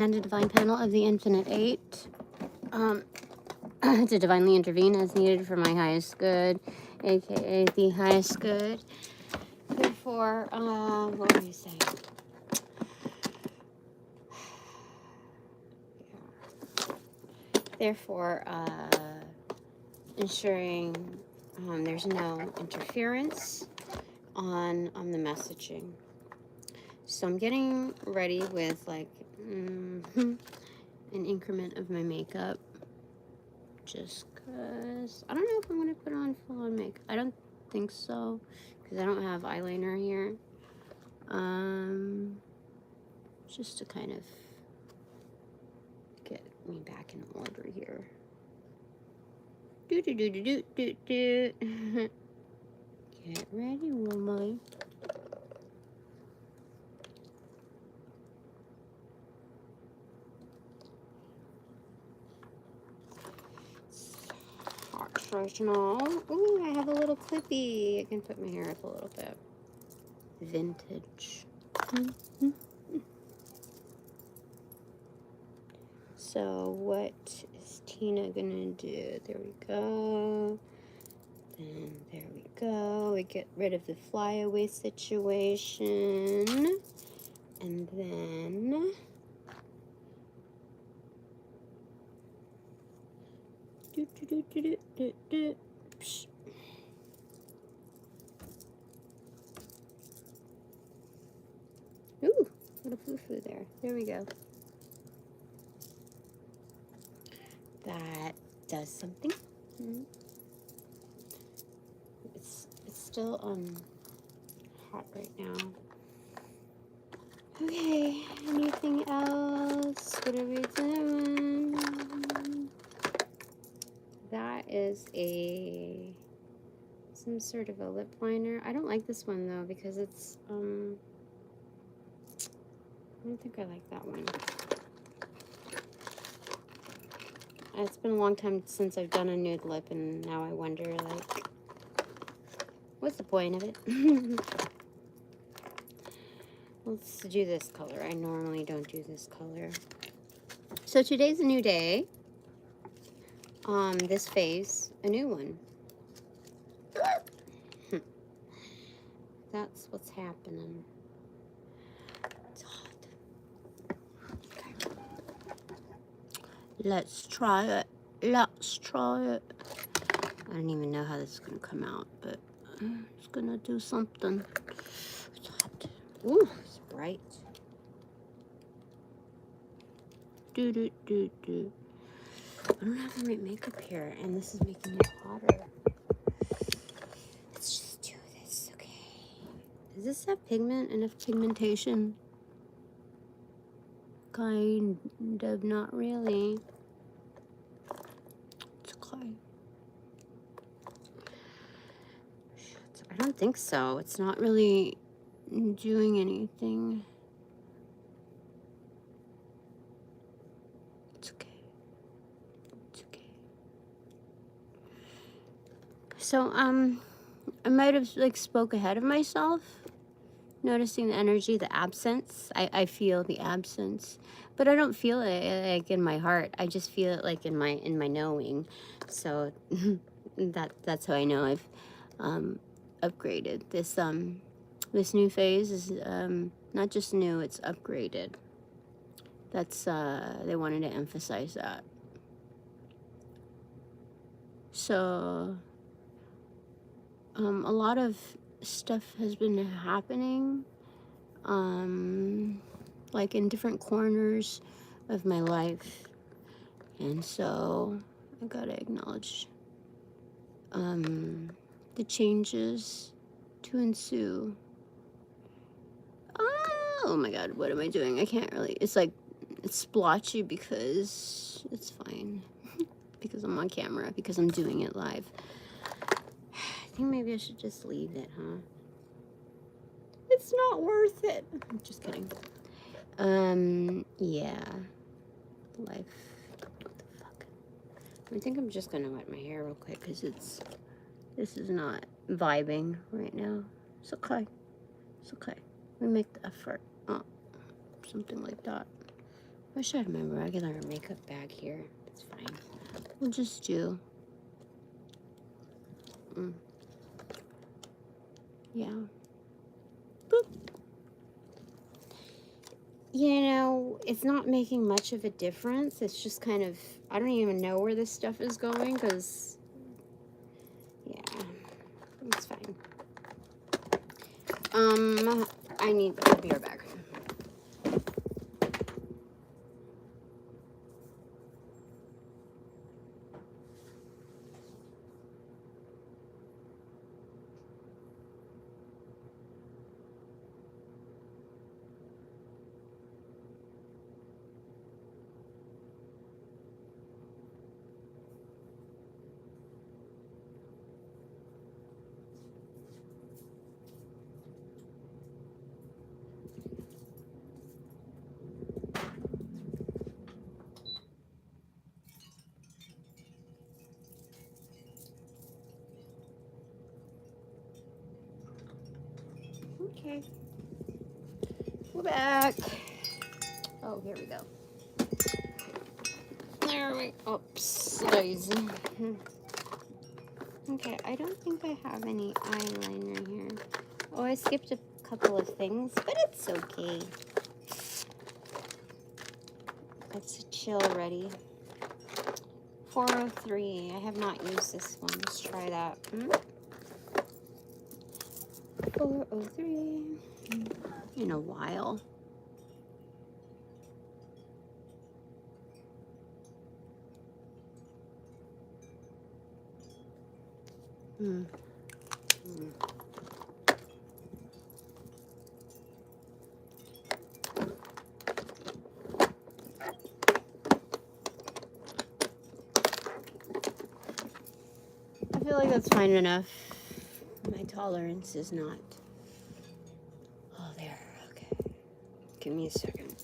And a divine panel of the Infinite Eight. To divinely intervene as needed for my highest good, aka the highest good. Therefore, what were you saying? Therefore, ensuring there's no interference on the messaging. So I'm getting ready with like an increment of my makeup, just because I don't know if I'm going to put on full-on makeup. I don't think so, because I don't have eyeliner here. Just to kind of get me back in order here. Get ready, woman. Right now. Ooh, I have a little clippy. I can put my hair up a little bit. Vintage. So what is Tina gonna do? There we go. Then there we go. We get rid of the flyaway situation. And then ooh, little foo-foo there. There we go. That does something. It's still hot right now. Okay, anything else? What are we doing? That is some sort of a lip liner. I don't like this one though because it's I don't think I like that one. It's been a long time since I've done a nude lip, and now I wonder, like, what's the point of it? Let's do this color. I normally don't do this color. So today's a new day. This phase, a new one. That's what's happening. It's hot. Okay. Let's try it. Let's try it. I don't even know how this is going to come out, but it's going to do something. It's hot. Ooh, it's bright. I don't have the right makeup here, and this is making it hotter. Let's just do this, okay? Does this have pigment? Enough pigmentation? Kind of, not really. It's okay. I don't think so. It's not really doing anything. It's okay. It's okay. So, I might have like spoke ahead of myself, noticing the energy, the absence. I feel the absence, but I don't feel it like in my heart. I just feel it like in my knowing. So that's how I know I've upgraded. This new phase is not just new, it's upgraded. That's they wanted to emphasize that. So a lot of stuff has been happening like in different corners of my life, and so I gotta acknowledge the changes to ensue. Oh my god, what am I doing? I can't really, it's like it's splotchy because it's fine. Because I'm on camera, because I'm doing it live. I think maybe I should just leave it, huh? It's not worth it. I'm just kidding. Yeah. Life. What the fuck? I think I'm just gonna wet my hair real quick because this is not vibing right now. It's okay. It's okay. We make the effort. Oh, something like that. Wish I had my regular makeup bag here. It's fine. We'll just do. Yeah. Boop. You know, it's not making much of a difference. It's just kind of, I don't even know where this stuff is going because, yeah, it's fine. I'll be right back. Okay. We're back. Oh, here we go. There we go. Oops. Lazy. Okay, I don't think I have any eyeliner here. Oh, I skipped a couple of things, but it's okay. Let's chill ready. 403. I have not used this one. Let's try that. 403. In a while. I feel like that's fine enough. My tolerance is not. Oh, there. Okay. Give me a second.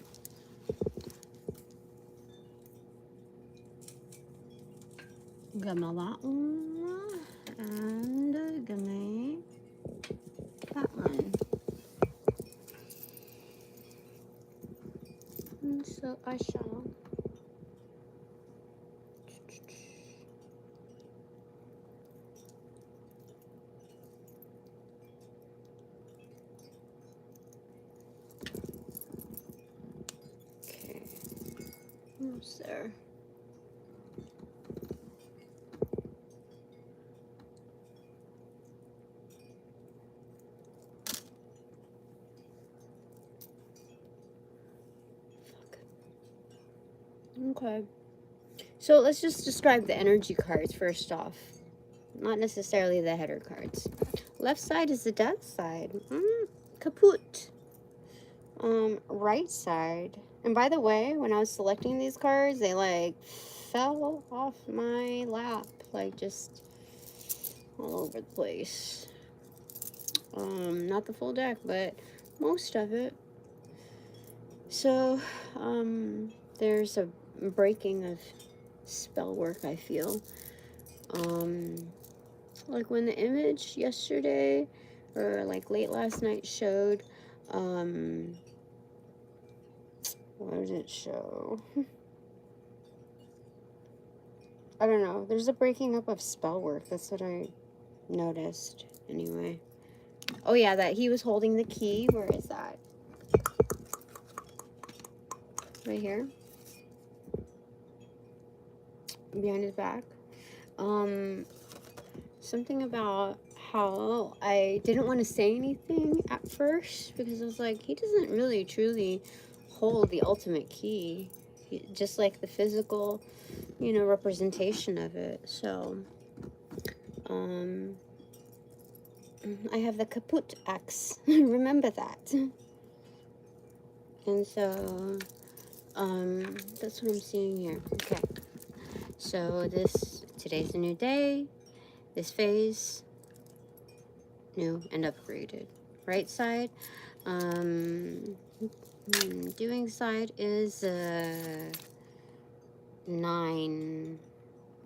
Gamma that one. And gamma that one. And so I shall. Okay. Almost there. Okay. So let's just describe the energy cards first off. Not necessarily the header cards. Left side is the death side. Kaput. Right side. And by the way, when I was selecting these cards, they like fell off my lap. Like just all over the place. Not the full deck, but most of it. So, there's a breaking of spell work, I feel. Like when the image yesterday or like late last night showed, what did it show? I don't know. There's a breaking up of spell work. That's what I noticed anyway. Oh yeah, that he was holding the key. Where is that? Right here. Behind his back. Something about how I didn't want to say anything at first because I was like, he doesn't really truly hold the ultimate key, just like the physical, you know, representation of it. So, I have the kaput axe. Remember that. And so, that's what I'm seeing here. Okay. So today's a new day. This phase, new and upgraded. Right side, doing side is 9.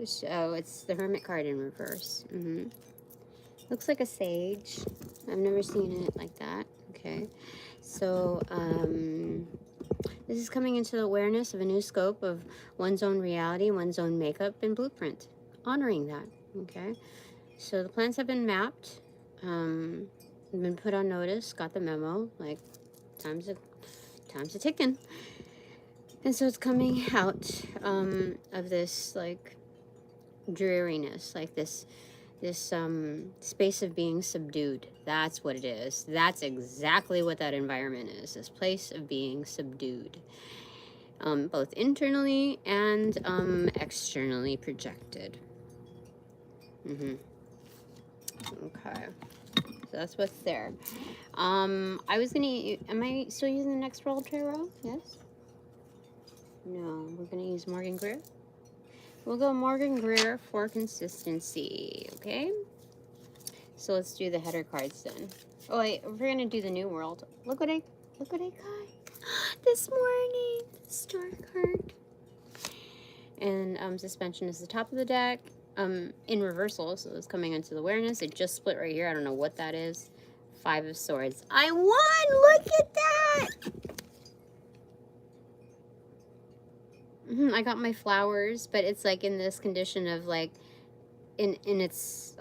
So it's the Hermit card in reverse. Looks like a sage. I've never seen it like that. Okay. So, This is coming into the awareness of a new scope of one's own reality, one's own makeup and blueprint. Honoring that, okay? So the plans have been mapped, been put on notice, got the memo, like time's a ticking. And so it's coming out of this like dreariness, like this space of being subdued. That's what it is. That's exactly what that environment is, this place of being subdued, both internally and externally projected. Okay, so that's what's there. I was gonna, am I still using the Next World Tarot? Yes? No, we're gonna use Morgan Greer. We'll go Morgan Greer for consistency, okay? So let's do the header cards then. Oh wait, we're gonna do the New World. Look what I got this morning. The Star card. And suspension is the top of the deck. In reversal, so it's coming into the awareness. It just split right here. I don't know what that is. 5 of Swords. I won! Look at that! I got my flowers, but it's like in this condition of like in its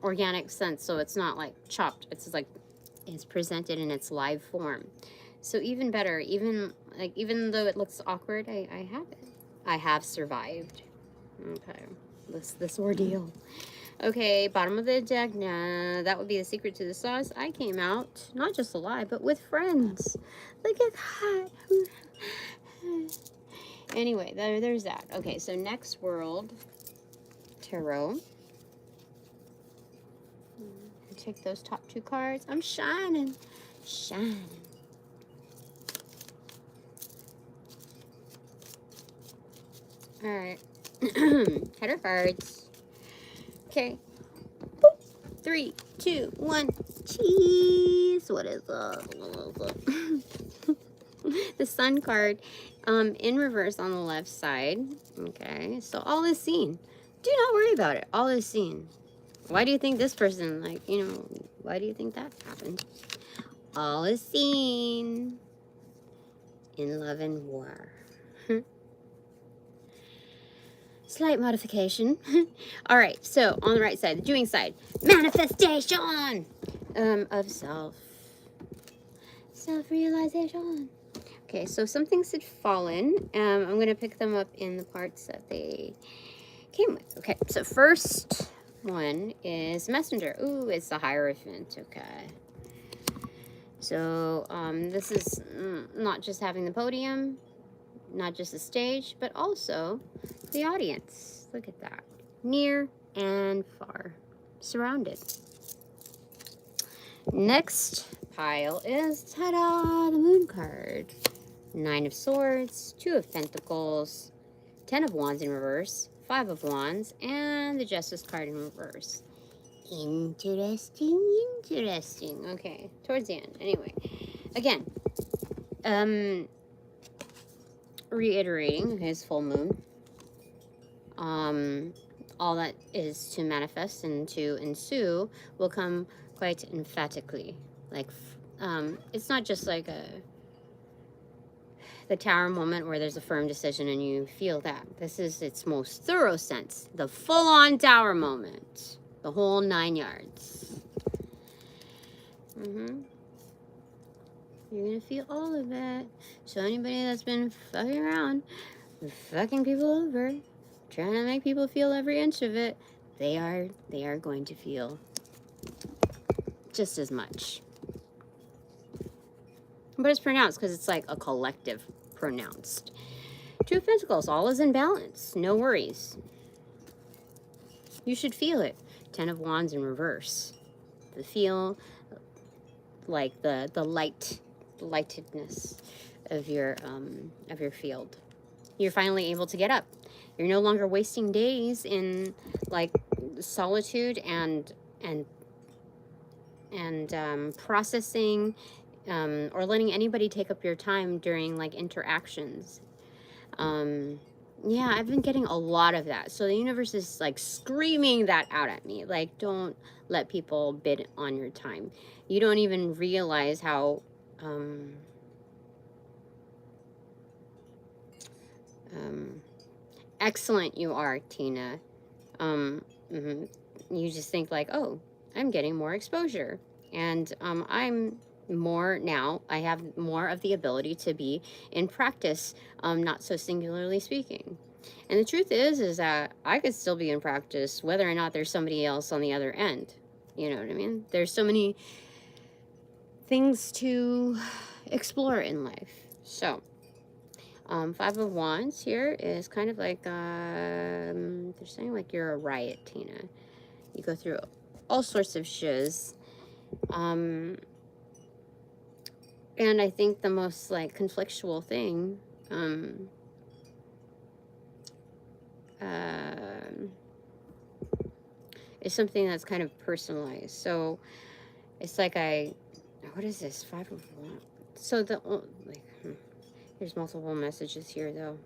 organic sense, so it's not like chopped. It's like it's presented in its live form. So even better, even though it looks awkward, I have it. I have survived. Okay, this ordeal. Okay, bottom of the deck. Nah, that would be the secret to the sauce. I came out not just alive, but with friends. Look at that. Anyway, there's that. Okay, so Next World Tarot. Take those top 2 cards. I'm shining. Shining. Alright. Header cards. Okay. 3, 2, 1. Cheese. What is that? The Sun card in reverse on the left side. Okay, so all is seen. Do not worry about it. All is seen. Why do you think this person, like, you know, why do you think that happened? All is seen in love and war. Slight modification. All right, so on the right side, the doing side, manifestation of self-realization. Okay, so some things had fallen. I'm going to pick them up in the parts that they came with. Okay, so first one is Messenger. Ooh, it's the Hierophant. Okay. So this is not just having the podium, not just the stage, but also the audience. Look at that. Near and far. Surrounded. Next pile is, ta-da, the Moon card. 9 of Swords, 2 of Pentacles, 10 of Wands in reverse, 5 of Wands, and the Justice card in reverse. Interesting, interesting. Okay, towards the end. Anyway, again, reiterating his full moon. All that is to manifest and to ensue will come quite emphatically. Like, it's not just like the Tower moment where there's a firm decision and you feel that. This is its most thorough sense. The full-on Tower moment. The whole 9 yards. You're gonna feel all of it. So anybody that's been fucking around, fucking people over, trying to make people feel every inch of it, they are going to feel just as much. But it's pronounced because it's like a collective pronounced. 2 of Pentacles, all is in balance. No worries. You should feel it. 10 of Wands in reverse. The feel like the lightedness of your field. You're finally able to get up. You're no longer wasting days in like solitude and processing or letting anybody take up your time during like interactions. Yeah, I've been getting a lot of that. So the universe is like screaming that out at me. Like, don't let people bid on your time. You don't even realize how excellent you are, Tina. Mhm. You just think like, oh, I'm getting more exposure, and I'm more now. I have more of the ability to be in practice, not so singularly speaking. And the truth is that I could still be in practice whether or not there's somebody else on the other end. You know what I mean? There's so many things to explore in life. So, Five of Wands here is kind of like, they're saying like you're a riot, Tina. You go through all sorts of shiz. And I think the most like conflictual thing, is something that's kind of personalized. So it's like what is this? Five of Wands. So there's multiple messages here though.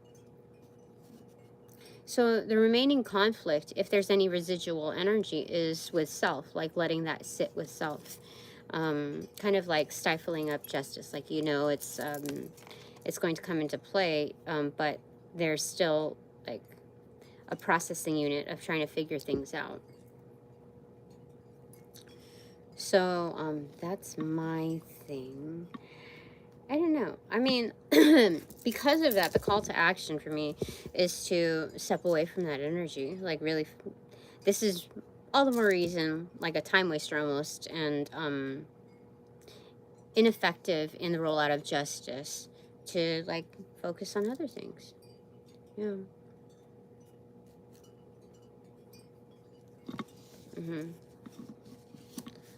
So the remaining conflict, if there's any residual energy, is with self, like letting that sit with self. Kind of like stifling up justice. Like, it's going to come into play, but there's still like a processing unit of trying to figure things out. So that's my thing. I don't know. I mean, because of that, the call to action for me is to step away from that energy. Like, really, this is all the more reason, like a time waster almost, and ineffective in the rollout of justice, to like focus on other things. Yeah.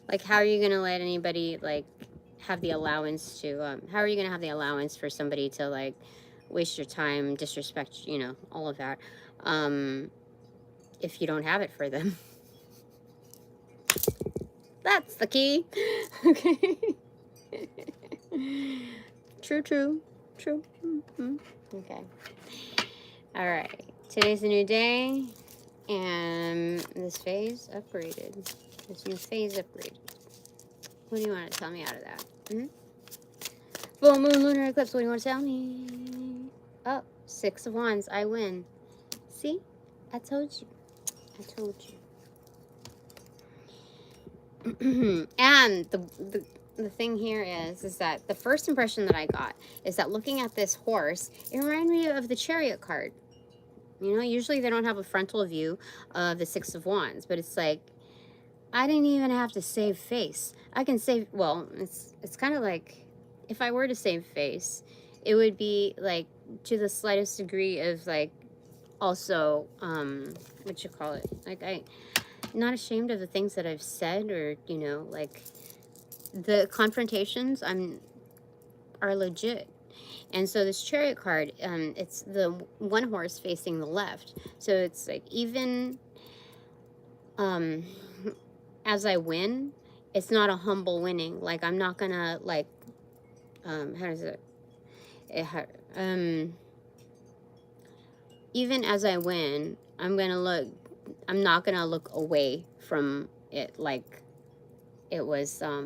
Like, how are you gonna let anybody like have the allowance to how are you gonna have the allowance for somebody to like waste your time, disrespect, all of that, if you don't have it for them? That's the key. Okay. True. Okay. All right. Today's a new day, and this phase upgraded. This new phase upgraded. What do you want to tell me out of that? Full moon, lunar eclipse. What do you want to tell me? Oh, Six of Wands. I win. See? I told you. And the thing here is that the first impression that I got is that looking at this horse, it reminded me of the Chariot card. Usually they don't have a frontal view of the Six of Wands, but it's like, I didn't even have to save face. I can save, well, it's kind of like, if I were to save face, it would be like to the slightest degree of like, also, what you call it? Like, I'm not ashamed of the things that I've said, or, like the confrontations are legit. And so this Chariot card, it's the one horse facing the left. So it's like, even as I win, it's not a humble winning. Like, I'm not gonna like, how does it even as I win, I'm not gonna look away from it like it was, I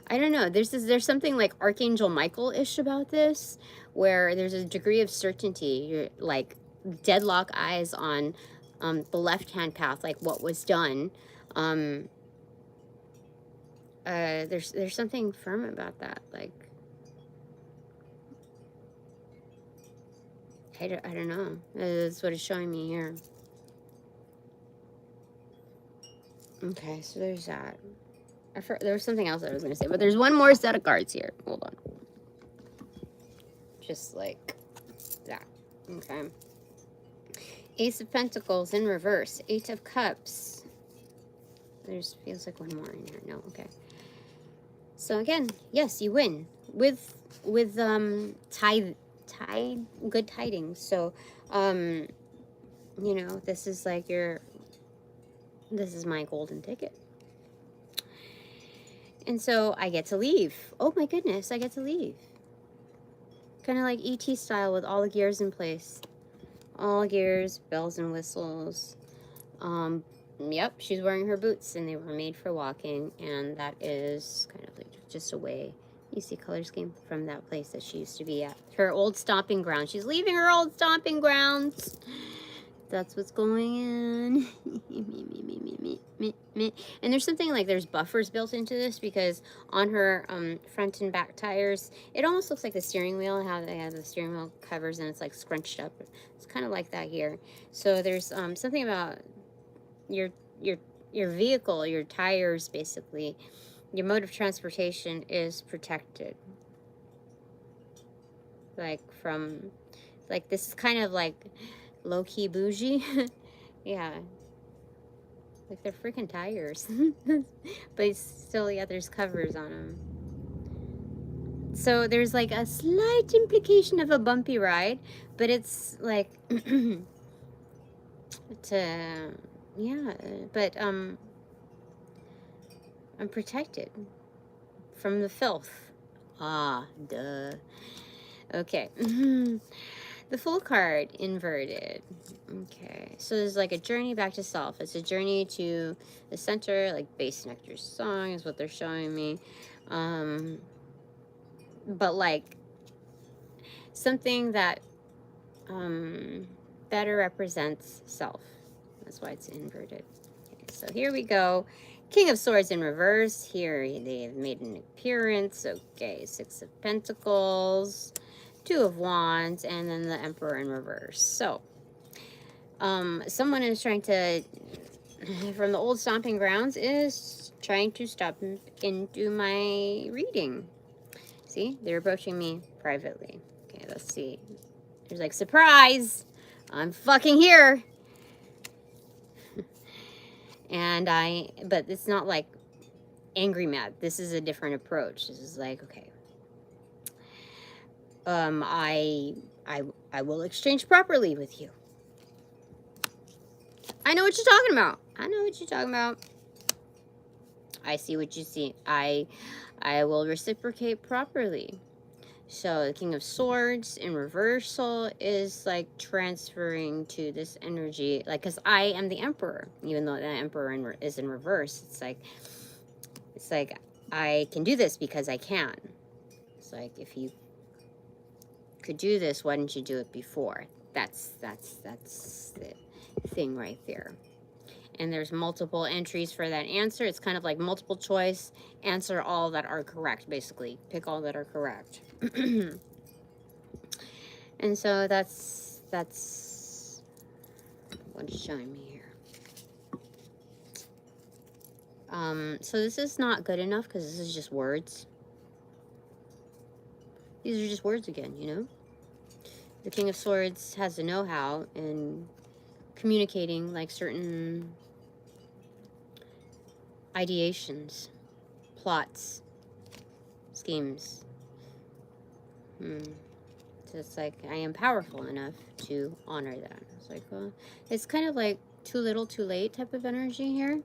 don't know, there's something like Archangel Michael-ish about this, where there's a degree of certainty. You're like deadlock eyes on the left-hand path, like what was done. There's something firm about that, like, I don't know. That's what it's showing me here. Okay, so there's that. There was something else I was going to say, but there's one more set of cards here. Hold on. Just like that. Okay. Ace of Pentacles in reverse. Eight of Cups. Feels like one more in here. No, okay. So again, yes, you win with good tidings. So, this is like this is my golden ticket. And so I get to leave. Oh my goodness, I get to leave. Kind of like ET style, with all the gears in place. All gears, bells and whistles. Yep, she's wearing her boots, and they were made for walking, and that is kind of like just a way, You see color scheme from that place that she used to be at. Her old stomping ground. She's leaving her old stomping grounds. That's what's going on. And there's something like there's buffers built into this because on her front and back tires, it almost looks like the steering wheel, how they have the steering wheel covers and it's like scrunched up. It's kind of like that here. So there's something about your vehicle, your tires basically, your mode of transportation is protected. Like from, like this is kind of like low-key bougie. Yeah. Like they're freaking tires. But still, yeah, there's covers on them. So there's like a slight implication of a bumpy ride, but it's like yeah, but I'm protected from the filth. Ah, duh. Okay. The Fool card inverted. Okay, so there's like a journey back to self. It's a journey to the center, like Bass Nectar's song is what they're showing me. But like something that better represents self. That's why it's inverted. Okay, so here we go. King of Swords in reverse. Here they have made an appearance. Okay, Six of Pentacles, Two of Wands, and then the Emperor in reverse. So, someone is trying to, from the old stomping grounds, is trying to stop into my reading. See, they're approaching me privately. Okay, let's see. There's like, surprise! I'm fucking here! And but it's not like angry mad. This is a different approach. This is like, okay. I will exchange properly with you. I know what you're talking about. I know what you're talking about. I see what you see. I will reciprocate properly. So the King of Swords in reversal is like transferring to this energy, like, because I am the Emperor, even though the Emperor is in reverse. It's like I can do this because I can. It's like, if you could do this, why didn't you do it before? That's the thing right there. And there's multiple entries for that answer. It's kind of like multiple choice. Answer all that are correct, basically. Pick all that are correct. And so that's what it's showing me here. So this is not good enough because this is just words. These are just words again, you know? The King of Swords has the know-how in communicating like certain ideations, plots, schemes. So it's like, I am powerful enough to honor that. It's like, well, it's kind of like too little, too late type of energy here.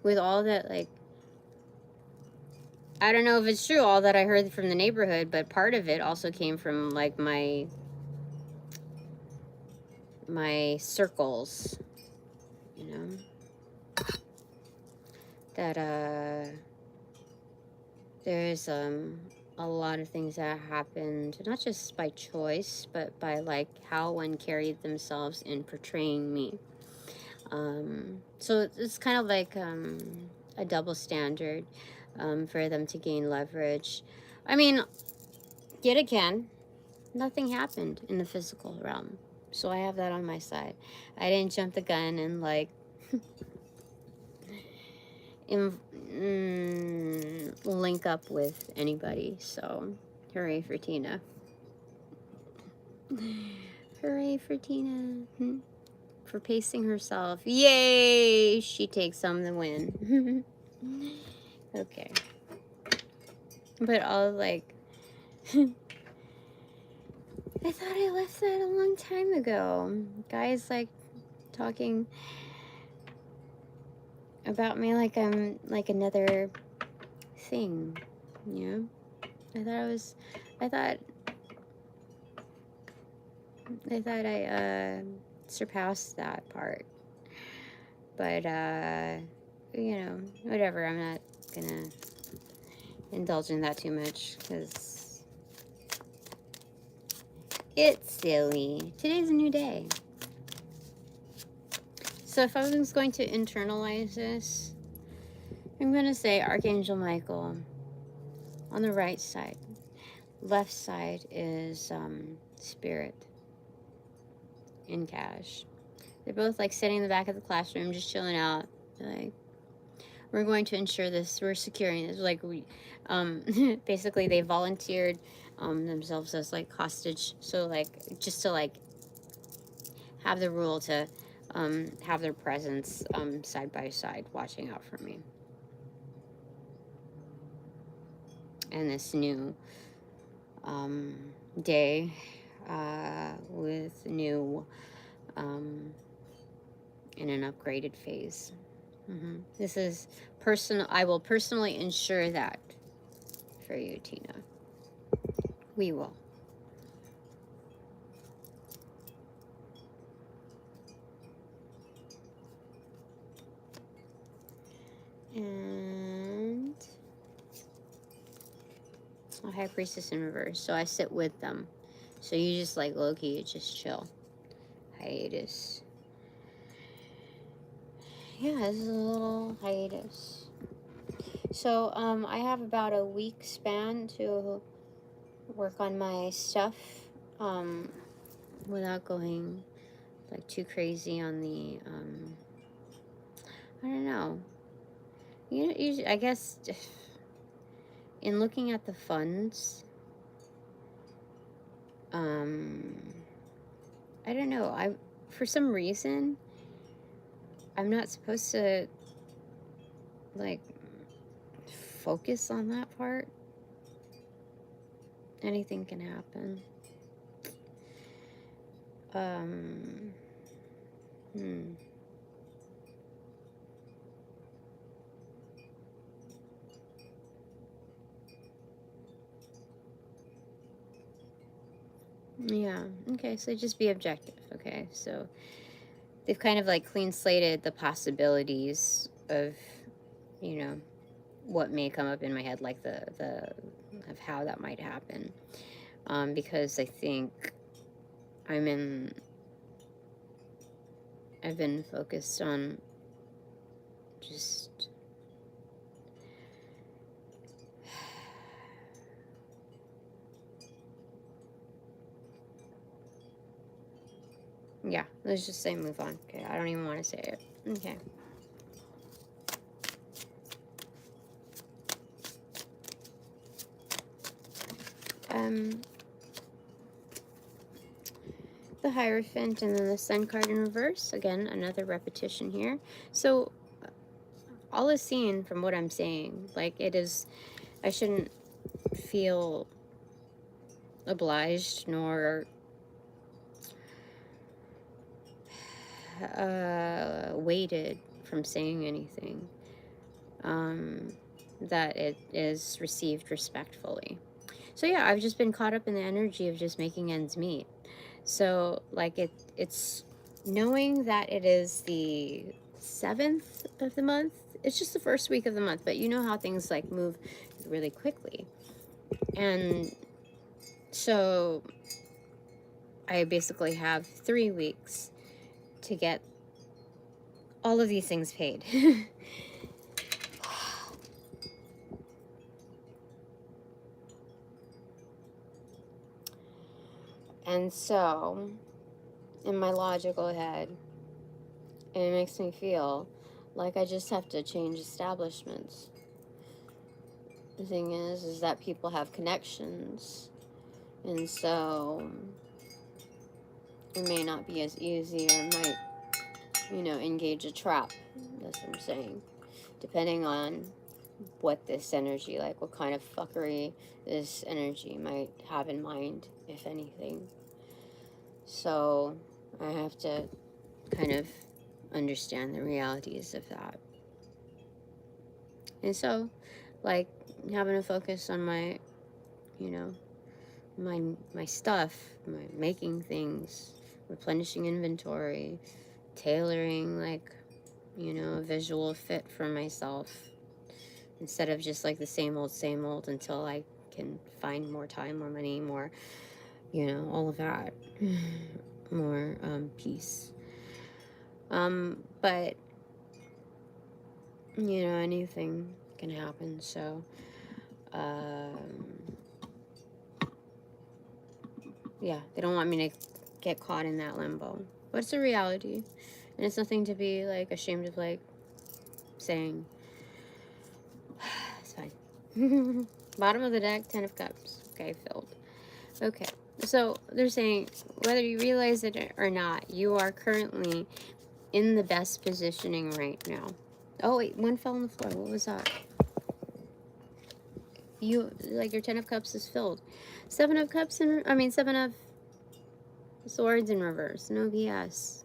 With all that, like, I don't know if it's true, all that I heard from the neighborhood, but part of it also came from, like, my circles, you know? That, there's, a lot of things that happened, not just by choice, but by, like, how one carried themselves in portraying me. So it's kind of like a double standard for them to gain leverage. I mean, yet again, nothing happened in the physical realm. So I have that on my side. I didn't jump the gun and, like, link up with anybody. So, hooray for Tina. Hooray for Tina. For pacing herself. Yay! She takes some the win. Okay. But I'll, like, I thought I left that a long time ago. Guys, like, talking about me like I'm, like, another thing, you know? I thought I surpassed that part. But, you know, whatever, I'm not gonna indulge in that too much because it's silly. Today's a new day. So if I was going to internalize this, I'm going to say Archangel Michael on the right side. Left side is Spirit in cash. They're both like sitting in the back of the classroom, just chilling out. They're like, we're going to ensure this. We're securing this. Like we, basically, they volunteered themselves as like hostage. So like, just to like have the rule to have their presence side by side, watching out for me. And this new day with new in an upgraded phase. This is personal. I will personally ensure that for you, Tina. We will. And a High Priestess in reverse. So I sit with them. So you just like low-key, you just chill. Hiatus. Yeah, this is a little hiatus. So I have about a week span to work on my stuff without going like too crazy on the I don't know. I guess in looking at the funds, I don't know. For some reason, I'm not supposed to like focus on that part. Anything can happen. Yeah, okay, so just be objective, okay? So they've kind of like clean slated the possibilities of, you know, what may come up in my head, like the of how that might happen. Because I think I've been focused on just yeah, let's just say move on. Okay, I don't even want to say it. Okay. The Hierophant and then the Sun card in reverse. Again, another repetition here. So all is seen from what I'm saying. Like it is, I shouldn't feel obliged nor weighted from saying anything. That it is received respectfully. So yeah, I've just been caught up in the energy of just making ends meet. So like it's knowing that it is the 7th of the month. It's just the first week of the month, but you know how things like move really quickly. And so I basically have 3 weeks to get all of these things paid. And so, in my logical head, it makes me feel like I just have to change establishments. The thing is that people have connections, and so it may not be as easy, or might, engage a trap. That's what I'm saying. Depending on what this energy, like what kind of fuckery this energy might have in mind, if anything. So I have to kind of understand the realities of that. And so, like, having to focus on my, my stuff, my making things, replenishing inventory, tailoring, like, a visual fit for myself, instead of just like the same old until I can find more time, more money, more, you know, all of that, more peace. But you know, anything can happen. So yeah, they don't want me to get caught in that limbo, but it's a reality, and it's nothing to be like ashamed of, like saying. It's fine. Bottom of the deck, 10 of Cups. Okay, filled. Okay, so they're saying whether you realize it or not, you are currently in the best positioning right now. Oh wait, one fell on the floor. What was that? You, like, your 10 of Cups is filled. 7 of Cups and I mean 7 of Swords in reverse. No BS.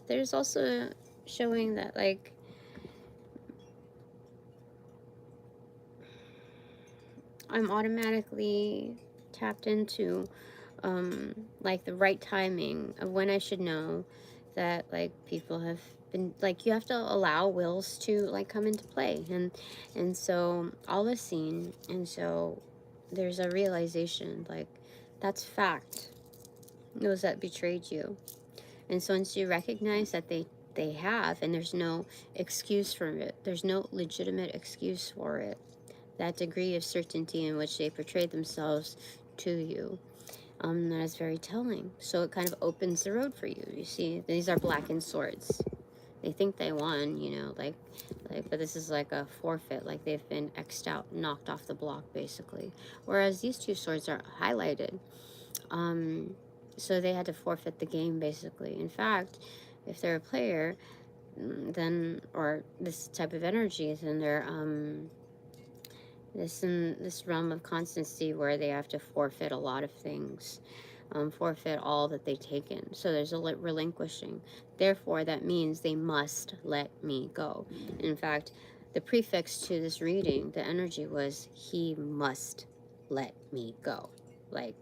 There's also showing that, like, I'm automatically tapped into like the right timing of when I should know that, like, people have been, like, you have to allow wills to, like, come into play, and so all is seen, and so there's a realization, like, that's fact, those that betrayed you. And so once you recognize that they have, and there's no excuse for it, there's no legitimate excuse for it, that degree of certainty in which they portrayed themselves to you, that is very telling. So it kind of opens the road for you. You see, these are blackened swords. They think they won, you know, like, but this is like a forfeit, like they've been X'd out, knocked off the block, basically. Whereas these two swords are highlighted. So they had to forfeit the game, basically. In fact, if they're a player, then, or this type of energy, then they're, this realm of constancy where they have to forfeit a lot of things, forfeit all that they've taken. So there's a relinquishing. Therefore, that means they must let me go. In fact, the prefix to this reading, the energy was, he must let me go. Like,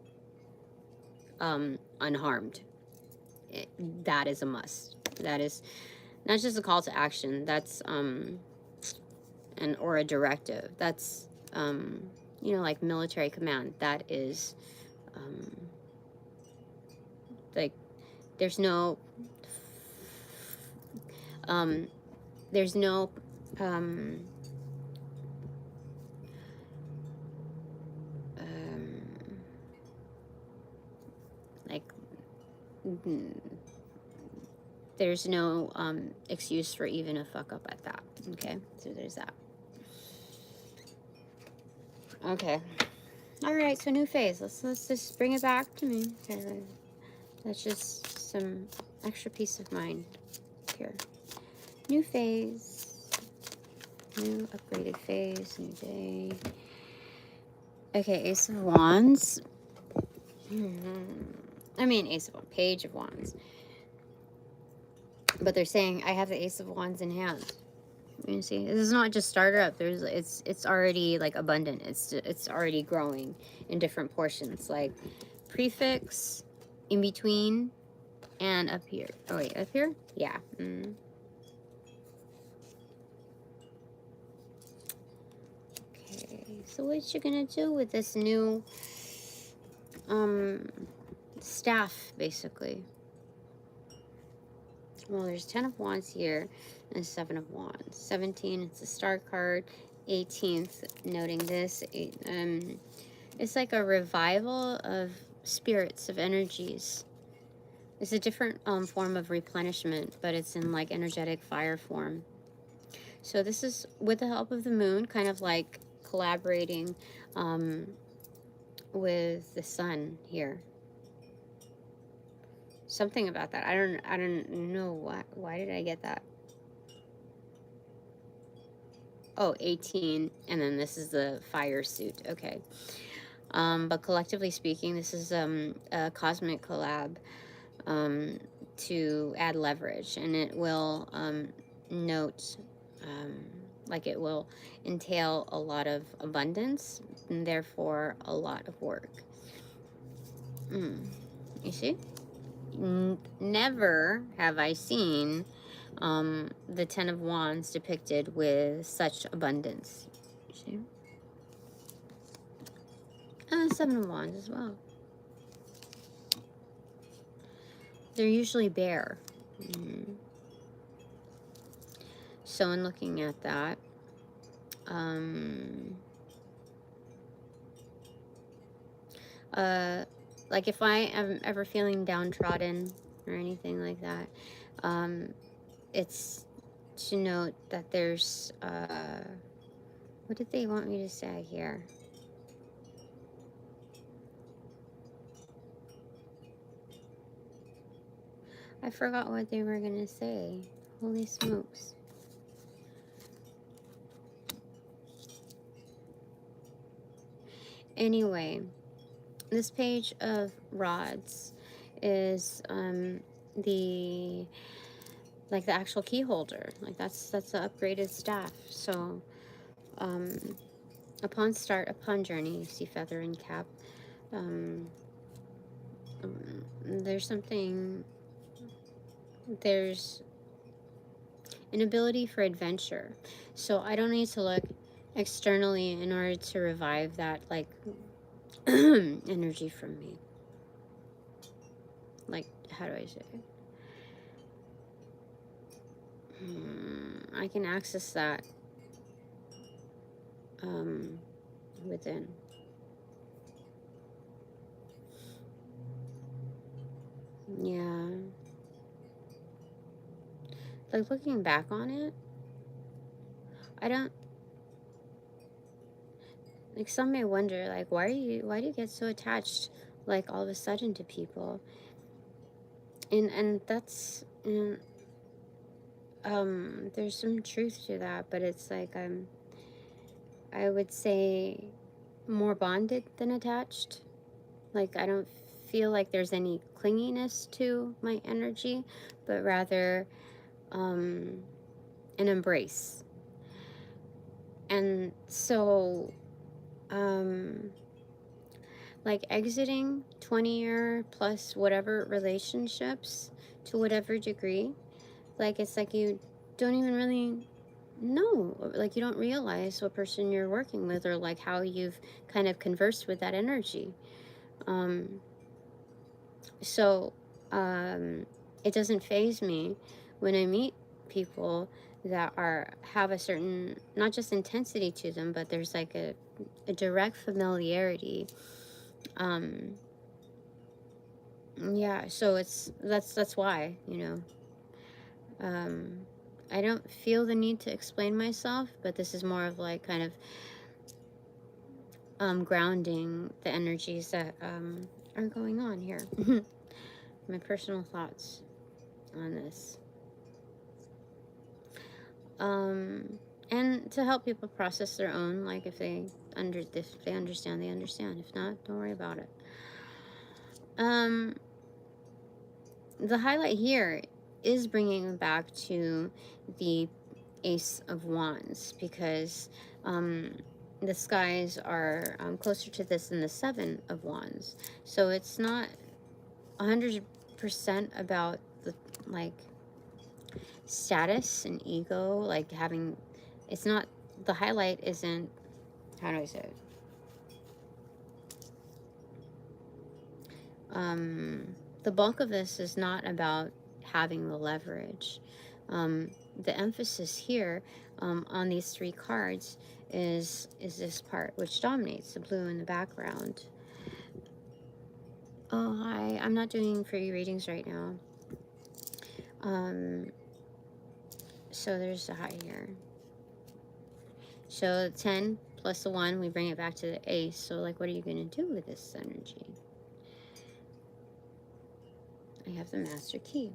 unharmed. That is a must. That is not just a call to action. That's, or a directive. That's, you know, like military command. That is, like, there's no, there's no, like, there's no excuse for even a fuck up at that. Okay, so there's that. Okay, all right, so new phase. Let's just bring it back to me. Okay, that's just some extra peace of mind here. New phase, new upgraded phase, new day. Okay, Ace of Wands. I mean, Ace of Wands, Page of Wands. But they're saying I have the Ace of Wands in hand. You see, this is not just starter up. There's, it's already, like, abundant. It's already growing in different portions, like prefix, in between, and up here. Oh wait, up here? Yeah. Okay, so what you gonna do with this new staff, basically? Well, there's 10 of Wands here and 7 of Wands. 17, it's a star card. 18th, noting this, it's like a revival of spirits, of energies. It's a different form of replenishment, but it's in, like, energetic fire form. So this is with the help of the moon, kind of like collaborating with the sun here. Something about that. I don't know why did I get that? Oh, 18, and then this is the fire suit. Okay. But collectively speaking, this is a cosmic collab to add leverage, and it will note, like, it will entail a lot of abundance, and therefore a lot of work. You see? Never have I seen the Ten of Wands depicted with such abundance. See? And the Seven of Wands as well. They're usually bare. So in looking at that, like if I am ever feeling downtrodden or anything like that, it's to note that there's, what did they want me to say here? I forgot what they were going to say. Holy smokes. Anyway, this page of rods is the actual key holder. Like that's the upgraded staff. So upon journey, you see feather and cap. There's an ability for adventure. So I don't need to look externally in order to revive that like energy from me. Like, how do I say it? I can access that within. Yeah. Like, looking back on it, I don't, like, some may wonder, like, why do you get so attached, like, all of a sudden to people? And that's, there's some truth to that, but it's like, I would say more bonded than attached. Like, I don't feel like there's any clinginess to my energy, but rather an embrace. And so like exiting 20-year plus whatever relationships to whatever degree, like it's like you don't even really know, like you don't realize what person you're working with or like how you've kind of conversed with that energy. So it doesn't faze me when I meet people that have a certain, not just intensity to them, but there's like a direct familiarity. Yeah, so that's why, I don't feel the need to explain myself, but this is more of like kind of grounding the energies that are going on here. My personal thoughts on this. And to help people process their own, like if they understand, they understand. If not, don't worry about it. The highlight here is bringing back to the Ace of Wands, because the skies are closer to this than the Seven of Wands. So it's not 100% about the like status and ego, like having, it's not, the highlight isn't, how do I say it? The bulk of this is not about having the leverage. The emphasis here on these three cards is this part, which dominates the blue in the background. Oh, hi. I'm not doing free readings right now. So there's a high here. So 10 plus the 1, we bring it back to the ace. So like, what are you going to do with this energy? I have the Master Key.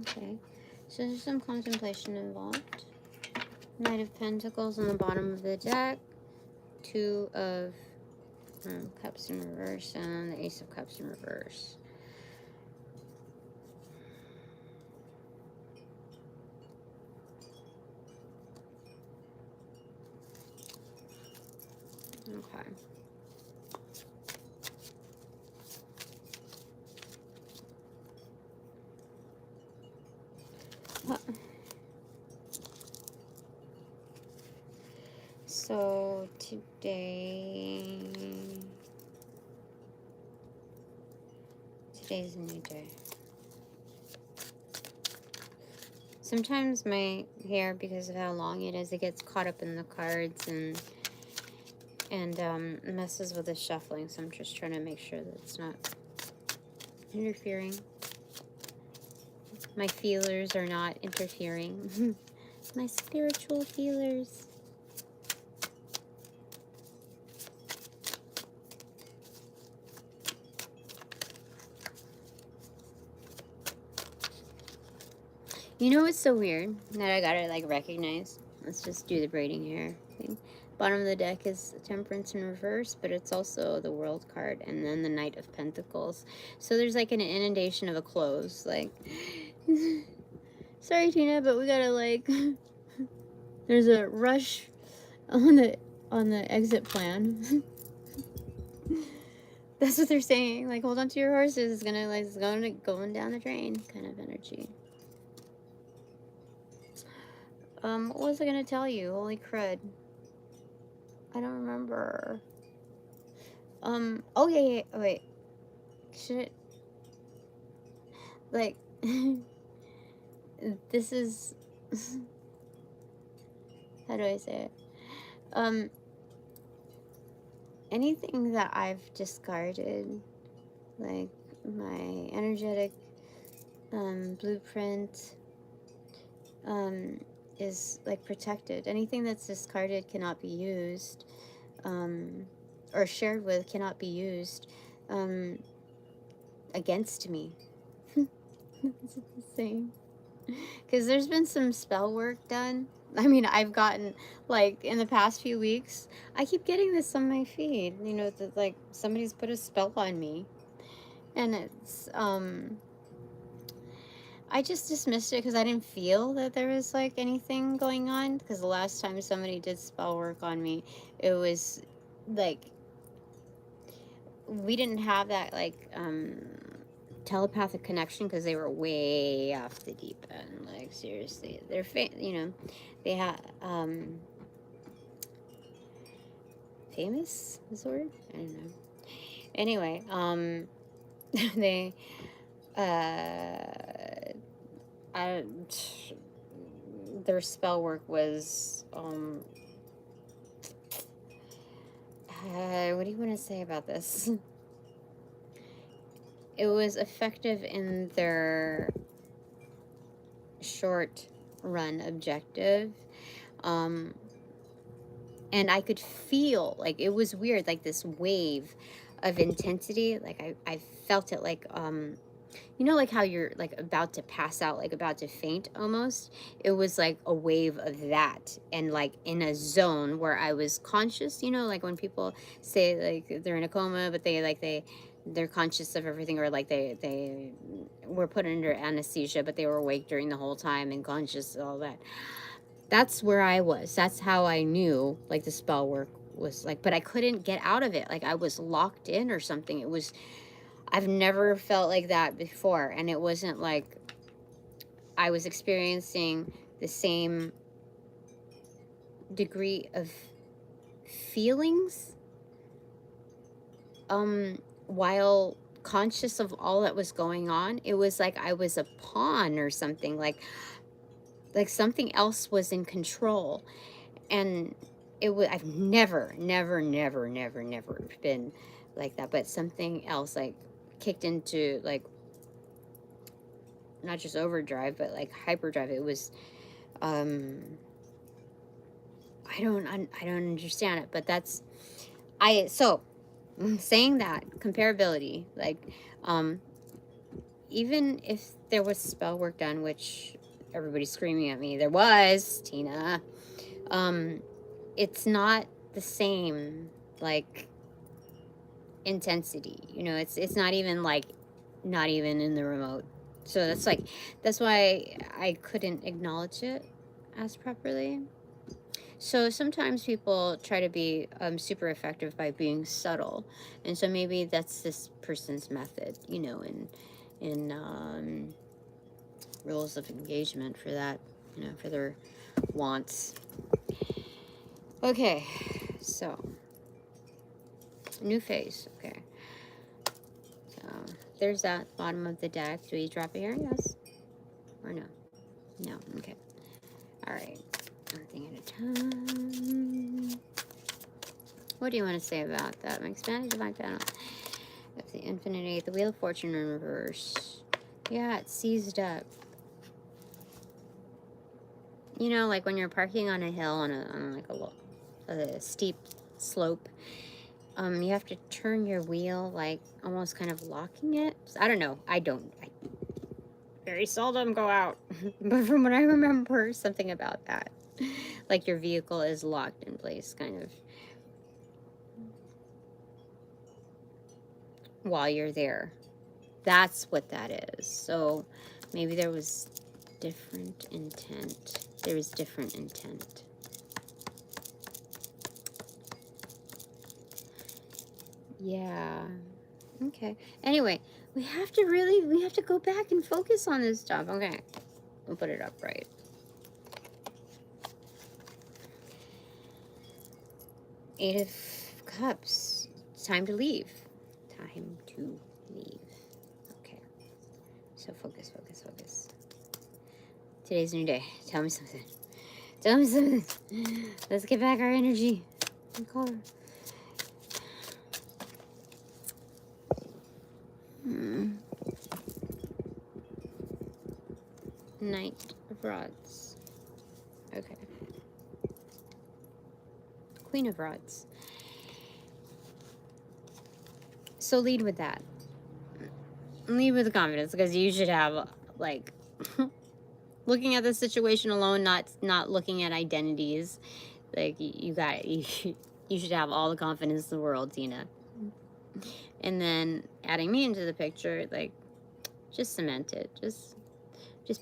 Okay. So there's some contemplation involved. Knight of Pentacles on the bottom of the deck. 2 of Cups in reverse and the Ace of Cups in reverse. Okay. So today's a new day. Sometimes my hair, because of how long it is, it gets caught up in the cards and messes with the shuffling. So I'm just trying to make sure that it's not interfering. My feelers are not interfering. My spiritual feelers. You know what's so weird that I gotta like recognize? Let's just do the braiding hair thing. Bottom of the deck is Temperance in reverse, but it's also the World card and then the Knight of Pentacles. So there's like an inundation of a close. Like, sorry Tina, but we gotta like, there's a rush on the exit plan. That's what they're saying. Like, hold on to your horses. It's gonna like, it's going down the drain kind of energy. What was I gonna tell you? Holy crud. I don't remember. Oh yeah, wait. Should it, like, this is, how do I say it? Anything that I've discarded, like my energetic, blueprint, is like protected. Anything that's discarded cannot be used, or shared with cannot be used, against me. It's the same. Because there's been some spell work done. I mean, I've gotten, like, in the past few weeks, I keep getting this on my feed. You know, that, like, somebody's put a spell on me. And it's, I just dismissed it because I didn't feel that there was, like, anything going on. Because the last time somebody did spell work on me, it was, like, we didn't have that, like, telepathic connection because they were way off the deep end. Like, seriously, they're you know, they had famous is the word? I don't know. Anyway, they their spell work was what do you want to say about this? It was effective in their short run objective. And I could feel, like, it was weird, like this wave of intensity. Like I felt it, like, you know, like how you're like about to pass out, like about to faint almost. It was like a wave of that, and like in a zone where I was conscious, you know, like when people say like they're in a coma, but they're conscious of everything, or like they were put under anesthesia, but they were awake during the whole time and conscious, all that. That's where I was. That's how I knew, like, the spell work was like, but I couldn't get out of it. Like, I was locked in or something. It was, I've never felt like that before. And it wasn't like I was experiencing the same degree of feelings, while conscious of all that was going on. It was like I was a pawn or something, like something else was in control. And it was, I've never been like that, but something else like kicked into, like, not just overdrive, but like hyperdrive. It was, I don't understand it, but that's, so saying that comparability, like, even if there was spell work done, which everybody's screaming at me, there was, Tina, it's not the same, like, intensity, you know. It's not even like, not even in the remote. So that's like, that's why I couldn't acknowledge it as properly. So sometimes people try to be super effective by being subtle, and so maybe that's this person's method, you know, in rules of engagement for that, you know, for their wants. Okay, so new phase. Okay, so there's that bottom of the deck. Do we drop it here? Yes or no? No. Okay. All right. One thing at a time. What do you want to say about that? My expanded divine panel of the infinity, the wheel of fortune in reverse. Yeah, it's seized up. You know, like when you're parking on a hill on like a steep slope, you have to turn your wheel, like almost kind of locking it. I don't know. I very seldom go out, but from what I remember, something about that, like your vehicle is locked in place, kind of, while you're there. That's what that is. So maybe there was different intent. There was different intent. Yeah. Okay. Anyway, we have to go back and focus on this stuff. Okay. We'll put it up right. Eight of Cups. It's time to leave. Time to leave. Okay. So focus, focus, focus. Today's a new day. Tell me something. Tell me something. Let's get back our energy. Call her. Knight of Rods. Okay. Queen of Rods. So lead with that. Lead with confidence, because you should have, like, looking at the situation alone, not looking at identities. Like, you should have all the confidence in the world, Tina. And then adding me into the picture, like, just cement it. Just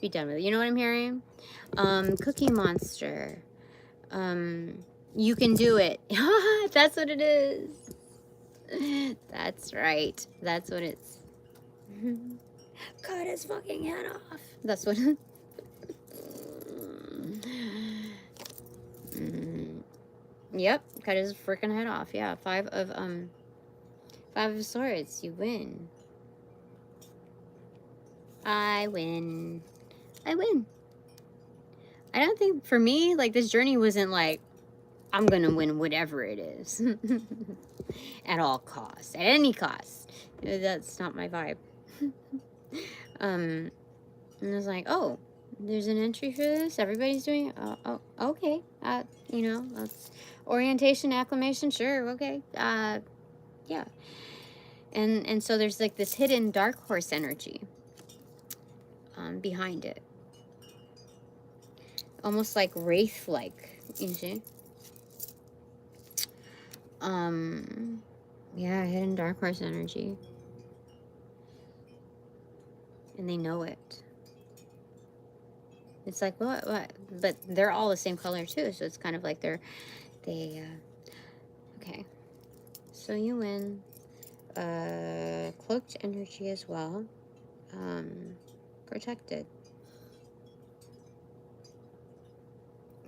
be done with it. You know what I'm hearing? Cookie Monster. You can do it. That's what it is. That's right. That's what it's. Cut his fucking head off. That's what. Yep, cut his freaking head off. Yeah, Five of Swords. You win. I win. I win. I don't think, for me, like, this journey wasn't like, I'm gonna win whatever it is. At all costs. At any cost. That's not my vibe. And I was like, oh, there's an entry for this? Everybody's doing it? Oh, okay. You know, that's orientation, acclamation, sure, okay. Yeah. And so there's like this hidden dark horse energy behind it. Almost like wraith-like, you see? Yeah, hidden dark horse energy. And they know it. It's like, what? But they're all the same color too, so it's kind of like okay. So you win. Cloaked energy as well. Protected.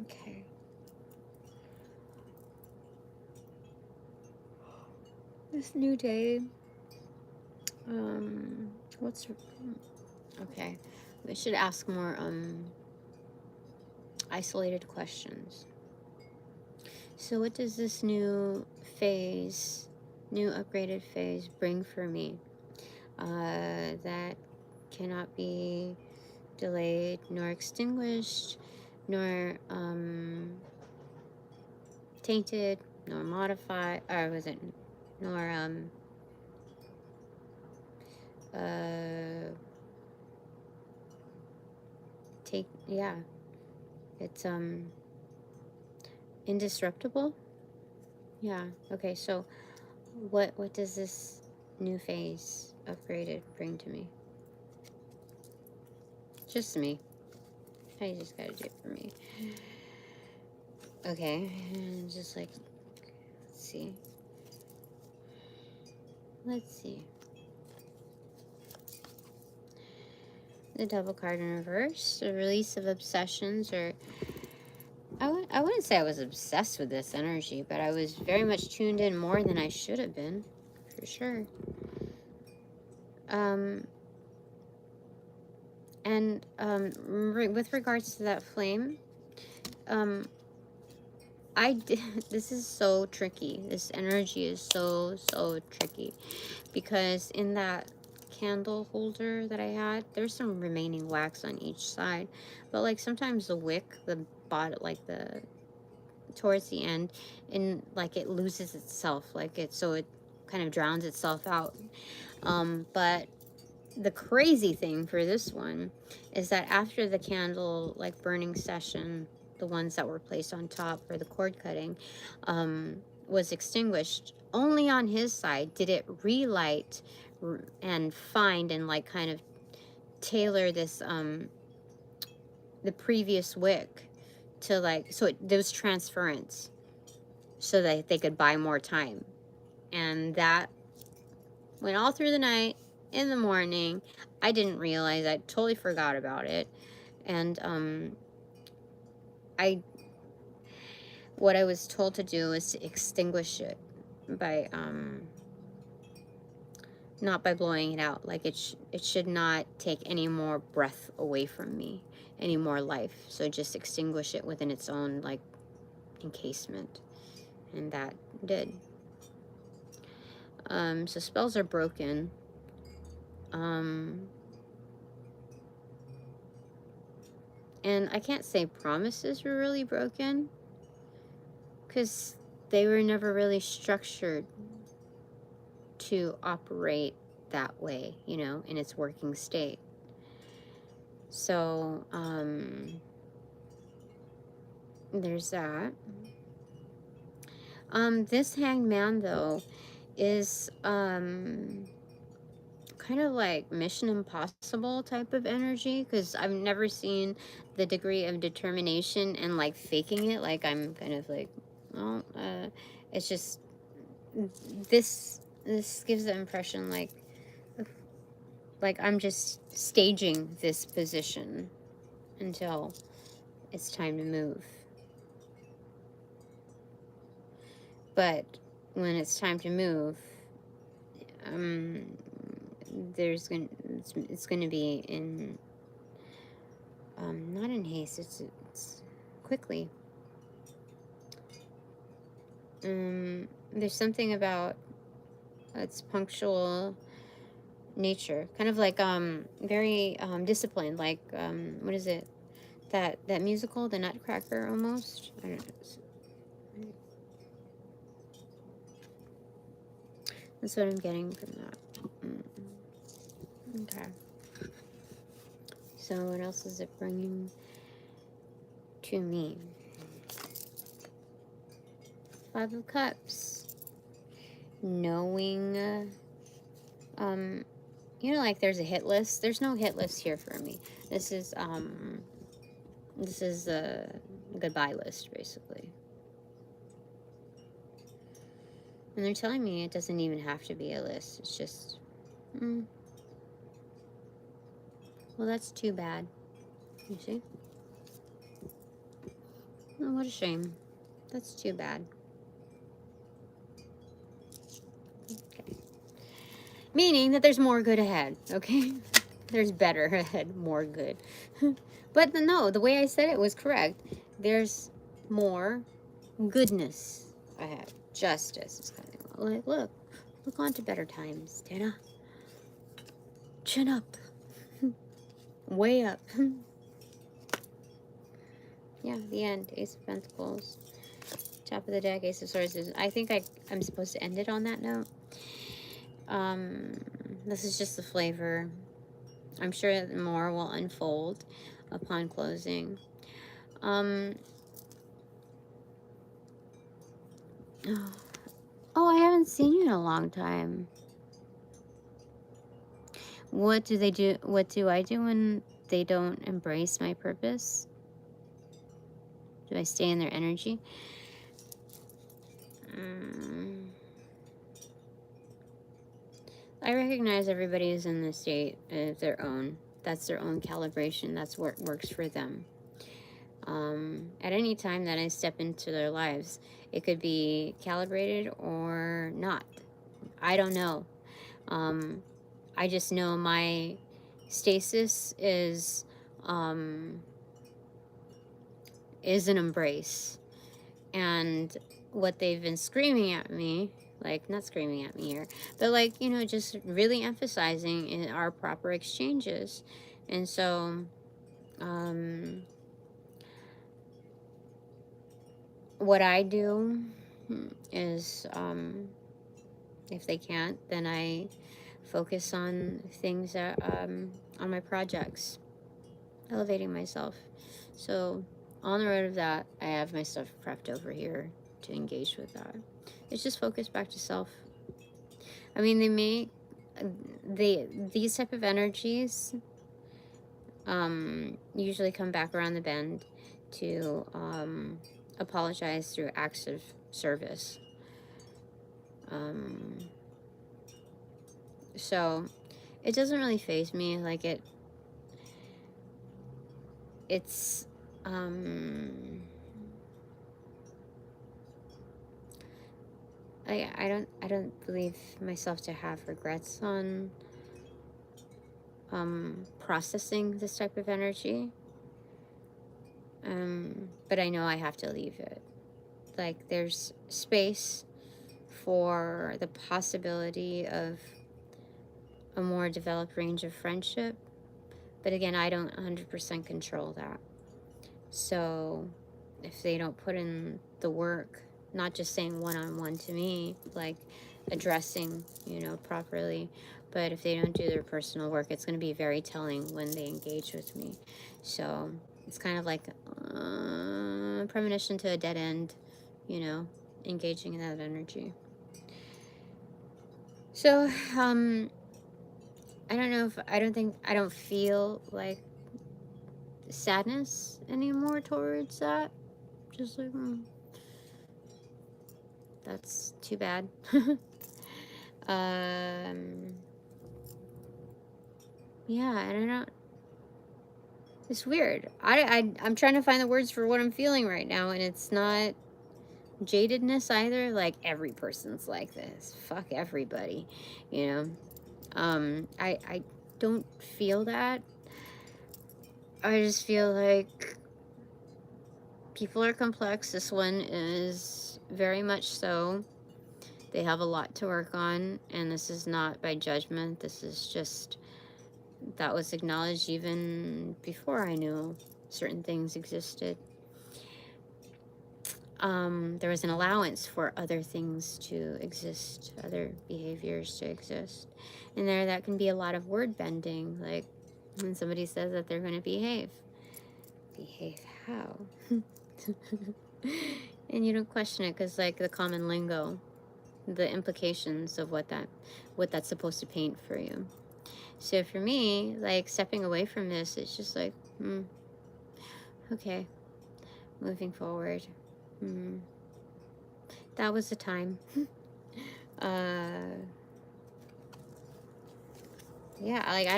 Okay. This new day. Okay. We should ask more, isolated questions. So what does this new phase, new upgraded phase, bring for me? That cannot be delayed, nor extinguished, nor tainted, nor modified, or was it, nor it's indestructible. Yeah. Okay, so what does this new phase upgraded bring to me? Just me. I just gotta do it for me. Okay, and just like, let's see. the Devil card in reverse, the release of obsessions, or I wouldn't say I was obsessed with this energy, but I was very much tuned in more than I should have been, for sure. And with regards to that flame, I did, this is so tricky. This energy is so tricky, because in that candle holder that I had, there's some remaining wax on each side, but like sometimes the wick, the bottom, like the towards the end, and like it loses itself, like it, so it kind of drowns itself out. But the crazy thing for this one is that after the candle like burning session, the ones that were placed on top for the cord cutting was extinguished, only on his side did it relight and find and like kind of tailor this the previous wick to like, so there was transference so that they could buy more time. And that went all through the night. In the morning, I didn't realize, I totally forgot about it. And what I was told to do is to extinguish it by not by blowing it out. Like it should not take any more breath away from me, any more life. So just extinguish it within its own like encasement, and that did. So spells are broken. And I can't say promises were really broken, because they were never really structured to operate that way, you know, in its working state. So, there's that. This Hanged Man, though, is, kind of like Mission Impossible type of energy, because I've never seen the degree of determination and like faking it. Like I'm kind of like, well, it's just, this gives the impression like I'm just staging this position until it's time to move. But when it's time to move, it's going to be in not in haste, it's quickly. There's something about its punctual nature, kind of like very disciplined, like what is it, that musical, the Nutcracker, almost. I don't know. That's what I'm getting from that. Okay. So what else is it bringing to me? Five of Cups. Knowing, you know, like there's a hit list. There's no hit list here for me. This is a goodbye list, basically. And they're telling me it doesn't even have to be a list. It's just, well, that's too bad. You see? Oh, what a shame. That's too bad. Okay. Meaning that there's more good ahead, okay? There's better ahead, more good. But no, the way I said it was correct. There's more goodness ahead. Justice is coming. Like, look on to better times, Dana. Chin up. Way up. Yeah, the end. Ace of Pentacles. Top of the deck, Ace of Swords. I think I'm supposed to end it on that note. This is just the flavor. I'm sure more will unfold upon closing. Oh, I haven't seen you in a long time. What do they do? What do I do when they don't embrace my purpose? Do I stay in their energy? I recognize everybody is in the state of their own. That's their own calibration. That's what works for them. At any time that I step into their lives, it could be calibrated or not. I don't know. I just know my stasis um, is an embrace. And what they've been screaming at me, like, not screaming at me here, but like, you know, just really emphasizing in our proper exchanges. And so, what I do is, if they can't, then I focus on things that, on my projects, elevating myself. So on the road of that, I have my stuff prepped over here to engage with that. It's just focused back to self. I mean, these type of energies usually come back around the bend to apologize through acts of service. So it doesn't really faze me. Like it's I don't believe myself to have regrets on processing this type of energy. But I know I have to leave it. Like, there's space for the possibility of a more developed range of friendship. But again, I don't 100% control that. So if they don't put in the work, not just saying one-on-one to me, like addressing, you know, properly, but if they don't do their personal work, it's going to be very telling when they engage with me. So it's kind of like premonition to a dead end, you know, engaging in that energy. So I don't know if I don't feel like sadness anymore towards that. Just like, that's too bad. Yeah, I don't know. It's weird. I'm trying to find the words for what I'm feeling right now, and it's not jadedness either. Like, every person's like this. Fuck everybody, you know. I don't feel that. I just feel like people are complex. This one is very much so. They have a lot to work on, and this is not by judgment. This is just, that was acknowledged even before I knew certain things existed. There was an allowance for other things to exist, other behaviors to exist. And there, that can be a lot of word bending, like when somebody says that they're going to behave. Behave how? And you don't question it because, like, the common lingo, the implications of what that's supposed to paint for you. So for me, like, stepping away from this, it's just like, okay, moving forward. That was the time. Yeah, like,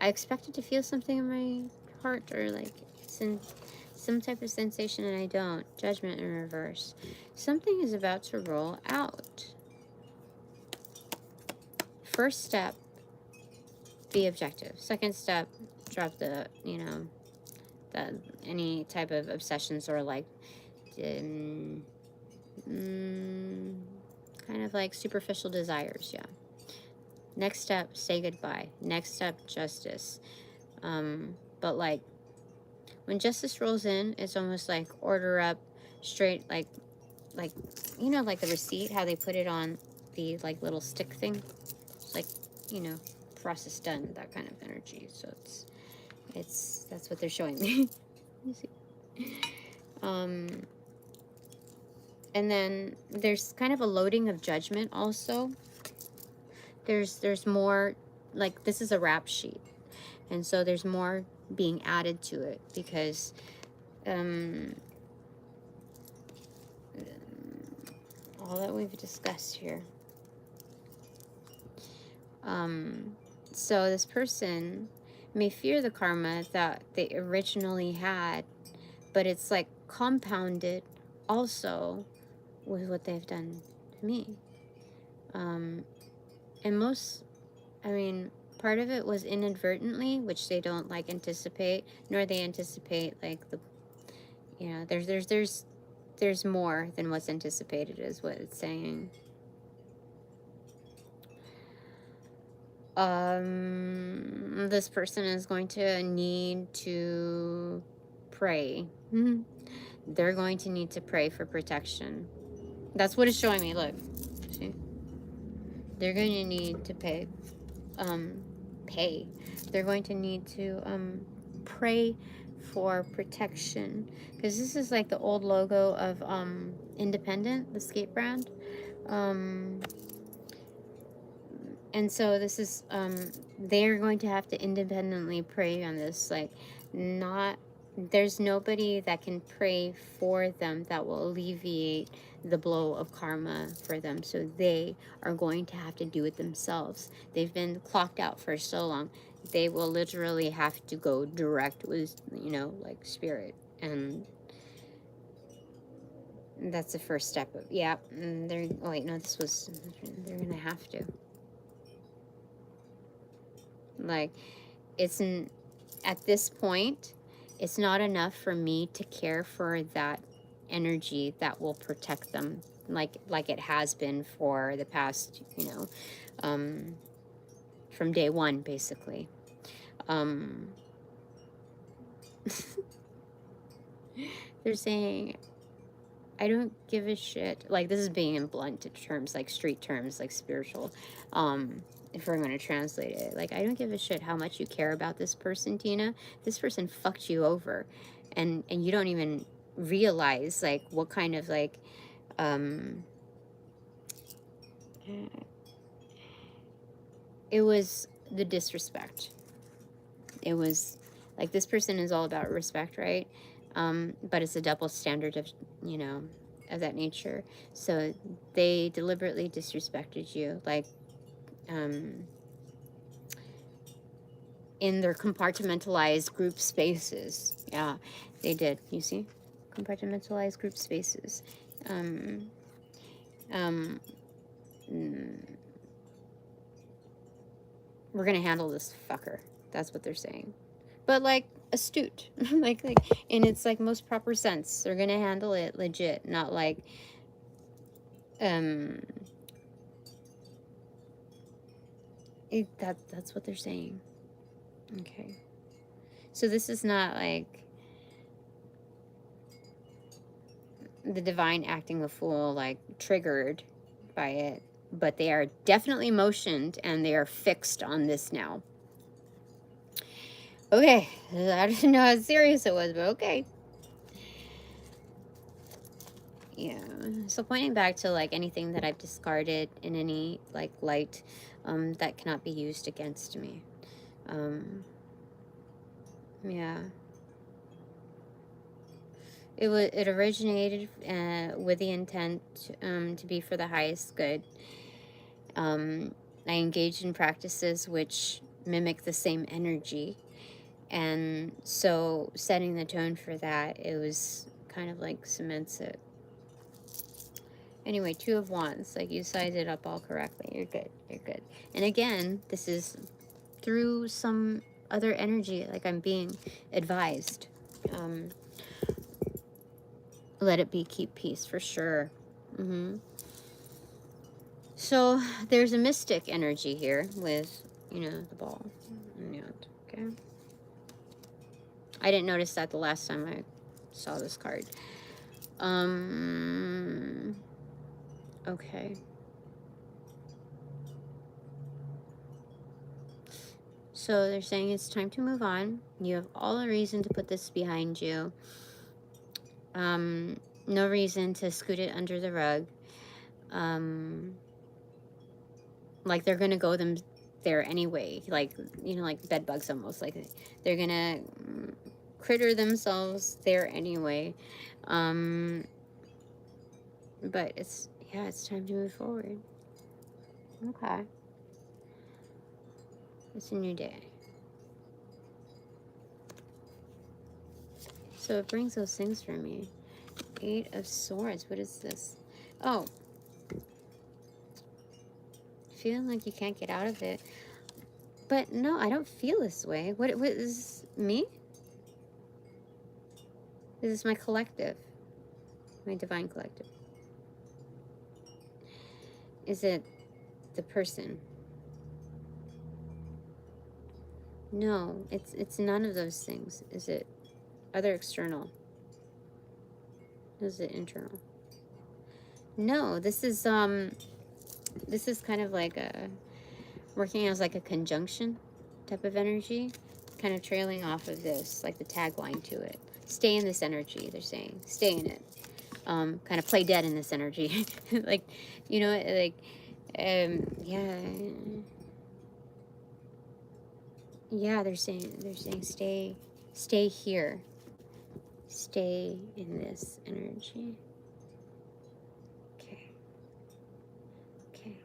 I expected to feel something in my heart, or like some type of sensation, and I don't. Judgment in reverse. Something is about to roll out. First step, be objective. Second step, drop the, you know, any type of obsessions or like kind of like superficial desires. Yeah. Next step, say goodbye. Next step, justice. But like, when justice rolls in, it's almost like order up straight, like you know, like the receipt, how they put it on the like little stick thing. It's like, you know, process done, that kind of energy. So it's that's what they're showing me. You see. And then there's kind of a loading of judgment also. There's more, like, this is a rap sheet, and so there's more being added to it because all that we've discussed here. So this person may fear the karma that they originally had, but it's like compounded also with what they've done to me. And most, I mean, part of it was inadvertently, which they don't like anticipate, nor they anticipate like the, you know, there's more than what's anticipated is what it's saying. This person is going to need to pray. They're going to need to pray for protection. That's what it's showing me. Look, see, they're going to need to pay. They're going to need to pray for protection, because this is like the old logo of Independent, the skate brand. And so this is, they're going to have to independently pray on this. Like, not, there's nobody that can pray for them that will alleviate the blow of karma for them. So they are going to have to do it themselves. They've been clocked out for so long. They will literally have to go direct with, you know, like spirit. And that's the first step of, yeah. They're, oh wait, no, this was, they're going to have to. Like, it's at this point, it's not enough for me to care for that energy that will protect them, like it has been for the past, you know, from day one, basically. They're saying, I don't give a shit. Like, this is being in blunt terms, like street terms, like spiritual. If we're going to translate it, like, I don't give a shit how much you care about this person, Tina. This person fucked you over, and you don't even realize like what kind of like it was the disrespect. It was like, this person is all about respect, right? But it's a double standard of, you know, of that nature. So they deliberately disrespected you, like, in their compartmentalized group spaces. Yeah, they did. You see? Compartmentalized group spaces. We're gonna handle this fucker. That's what they're saying. But like astute. like in its like most proper sense. They're gonna handle it legit, not like that's what they're saying. Okay. So this is not like the divine acting a fool, like triggered by it, but they are definitely motioned and they are fixed on this now. Okay, I didn't know how serious it was, but okay. Yeah, so pointing back to like anything that I've discarded in any like light that cannot be used against me. Yeah. It originated with the intent to be for the highest good. I engaged in practices which mimic the same energy, and so setting the tone for that, it was kind of like cements it. Anyway, 2 of Wands, like you sized it up all correctly. You're good. You're good. And again, this is through some other energy, like I'm being advised. Let it be, keep peace, for sure. So there's a mystic energy here with, you know, the ball. Okay. I didn't notice that the last time I saw this card. Okay. So they're saying it's time to move on. You have all the reason to put this behind you. No reason to scoot it under the rug. Like they're gonna go them there anyway. Like, you know, like bed bugs almost. Like they're gonna critter themselves there anyway. But it's time to move forward. Okay. It's a new day. So it brings those things for me. 8 of Swords. What is this? Oh. Feeling like you can't get out of it. But no, I don't feel this way. What is this, me? This is my collective. My divine collective. Is it the person? No, it's none of those things. Is it other external? Is it internal? No, this is kind of like a working as like a conjunction type of energy, kind of trailing off of this, like the tagline to it. Stay in this energy, they're saying. Stay in it. Kind of play dead in this energy. Like, you know, like, yeah. Yeah, they're saying stay here. Stay in this energy. Okay. Okay.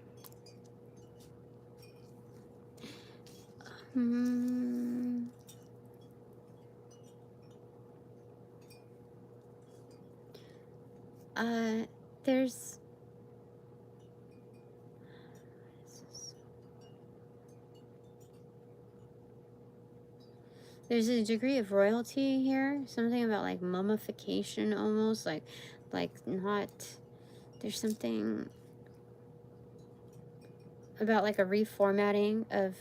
There's a degree of royalty here. Something about like mummification almost, like not, there's something about like a reformatting of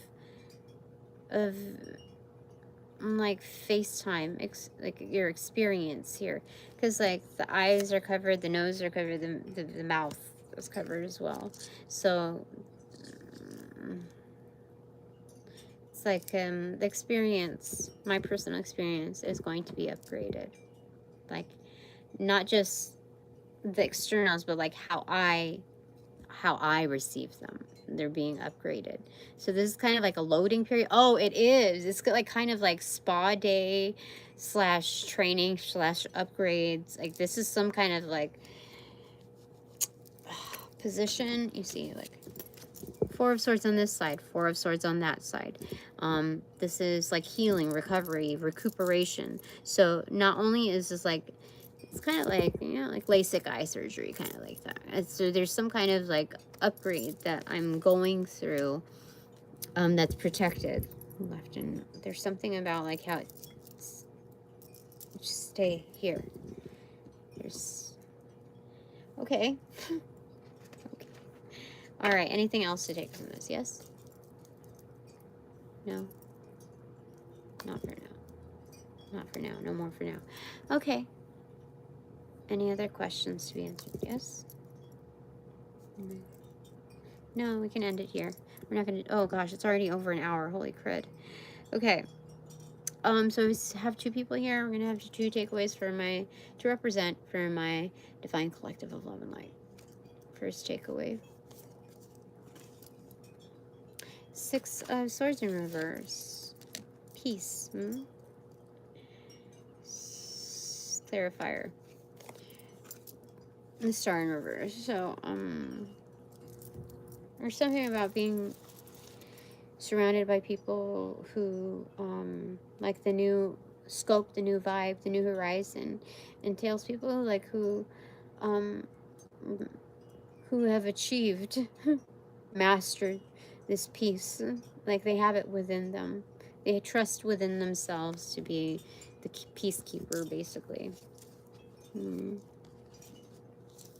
like FaceTime, like your experience here, because like the eyes are covered, the nose are covered, the mouth is covered as well. So it's like the experience, my personal experience, is going to be upgraded. Like not just the externals, but like how I receive them. They're being upgraded. So this is kind of like a loading period. Oh, it is. It's like kind of like spa day / training / upgrades. Like this is some kind of like position. You see, like 4 of Swords on this side, 4 of Swords on that side. This is like healing, recovery, recuperation. So not only is this like, it's kind of like, you know, like LASIK eye surgery, kind of like that. And so there's some kind of like upgrade that I'm going through that's protected. Left and there's something about like how it's, just stay here. There's, okay. Okay. All right, anything else to take from this? Yes? No? Not for now. Not for now. No more for now. Okay. Any other questions to be answered? Yes? No, we can end it here. We're not going to... Oh, gosh, it's already over an hour. Holy crud. Okay. So we have 2 people here. We're going to have 2 takeaways for to represent for my Divine Collective of Love and Light. First takeaway. 6 of Swords in reverse. Peace. Clarifier. The Star in reverse. So, there's something about being surrounded by people who, like the new scope, the new vibe, the new horizon, entails people like who have achieved, mastered this peace. Like they have it within them. They trust within themselves to be the peacekeeper, basically.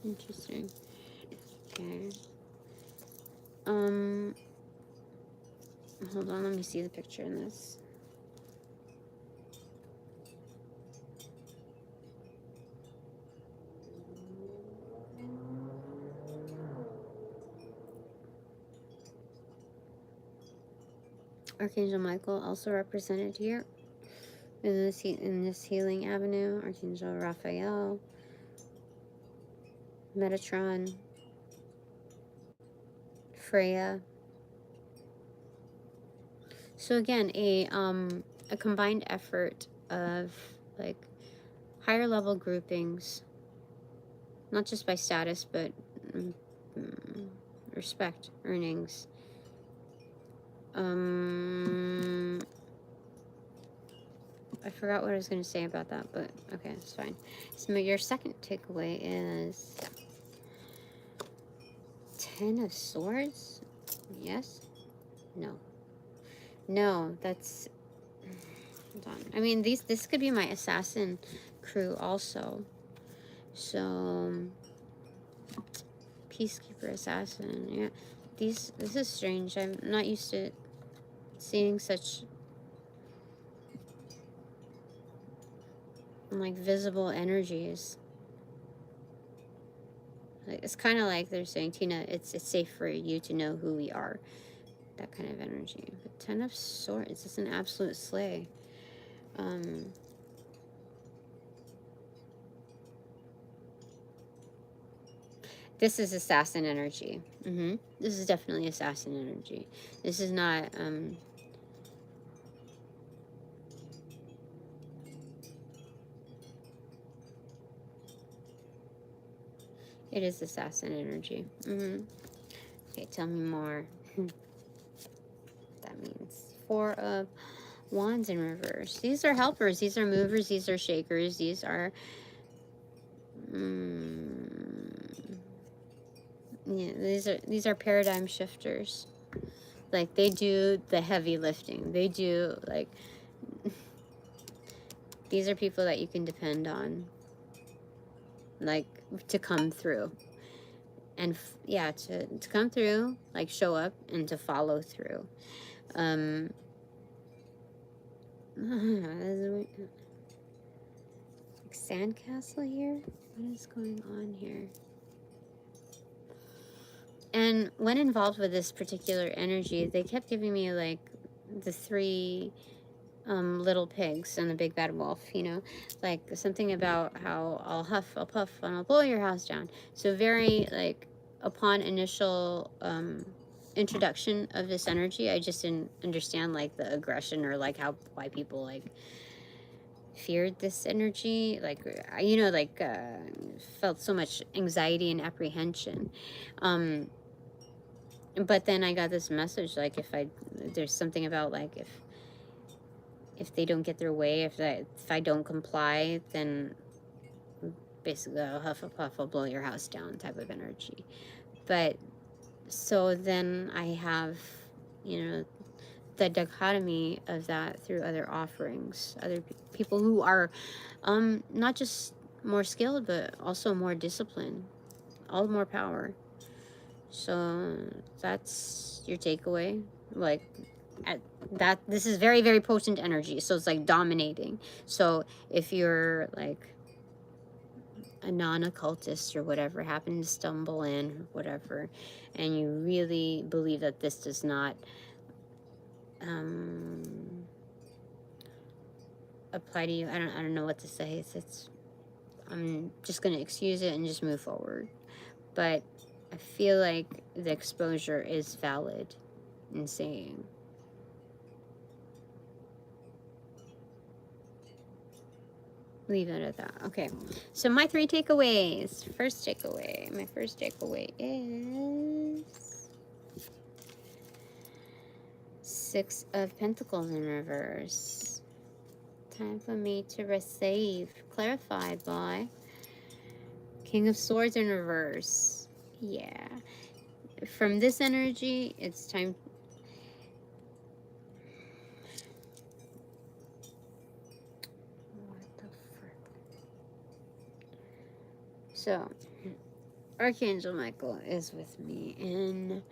Interesting. Okay. Hold on, let me see the picture in this. Archangel Michael also represented here in this healing avenue. Archangel Raphael, Metatron, Freya. So again, a combined effort of like higher level groupings, not just by status, but respect, earnings. I forgot what I was going to say about that, but okay, it's fine. So your second takeaway is 10 of Swords? Yes? No. No, that's... Hold on. I mean, this could be my assassin crew also. So, Peacekeeper, Assassin, yeah. This is strange. I'm not used to seeing such, like, visible energies. Like, it's kind of like they're saying, Tina, it's safe for you to know who we are. That kind of energy. But 10 of Swords is an absolute slay. This is assassin energy. This is definitely assassin energy. This is not, it is assassin energy. Okay, tell me more. That means 4 of Wands in reverse. These are helpers. These are movers. These are shakers. These are... yeah, these are paradigm shifters. Like, they do the heavy lifting. They do, like... these are people that you can depend on. Like, to come through. And, yeah, to come through, like, show up, and to follow through. Sandcastle here? What is going on here? And when involved with this particular energy, they kept giving me, like, the 3 little pigs and the big bad wolf, you know? Like, something about how I'll huff, I'll puff, and I'll blow your house down. So very, like, upon initial introduction of this energy, I just didn't understand, like, the aggression or, like, why people, like, feared this energy, like, you know, like, felt so much anxiety and apprehension. But then I got this message, like, there's something about, like, if they don't get their way, if I don't comply, then basically I'll huff a puff, I'll blow your house down type of energy. But so then I have, you know, the dichotomy of that through other offerings, other people who are not just more skilled, but also more disciplined, all more power. So that's your takeaway. Like, this is very, very potent energy. So it's like dominating. So if you're like a non-occultist or whatever, happen to stumble in or whatever, and you really believe that this does not apply to you, I don't know what to say. I'm just gonna excuse it and just move forward. But I feel like the exposure is valid in saying. Leave it at that. Okay. So my 3 takeaways. My first takeaway is 6 of Pentacles in reverse. Time for me to receive. Clarify, boy. King of Swords in reverse. Yeah. From this energy, it's time. What the frick? So, Archangel Michael is with me, and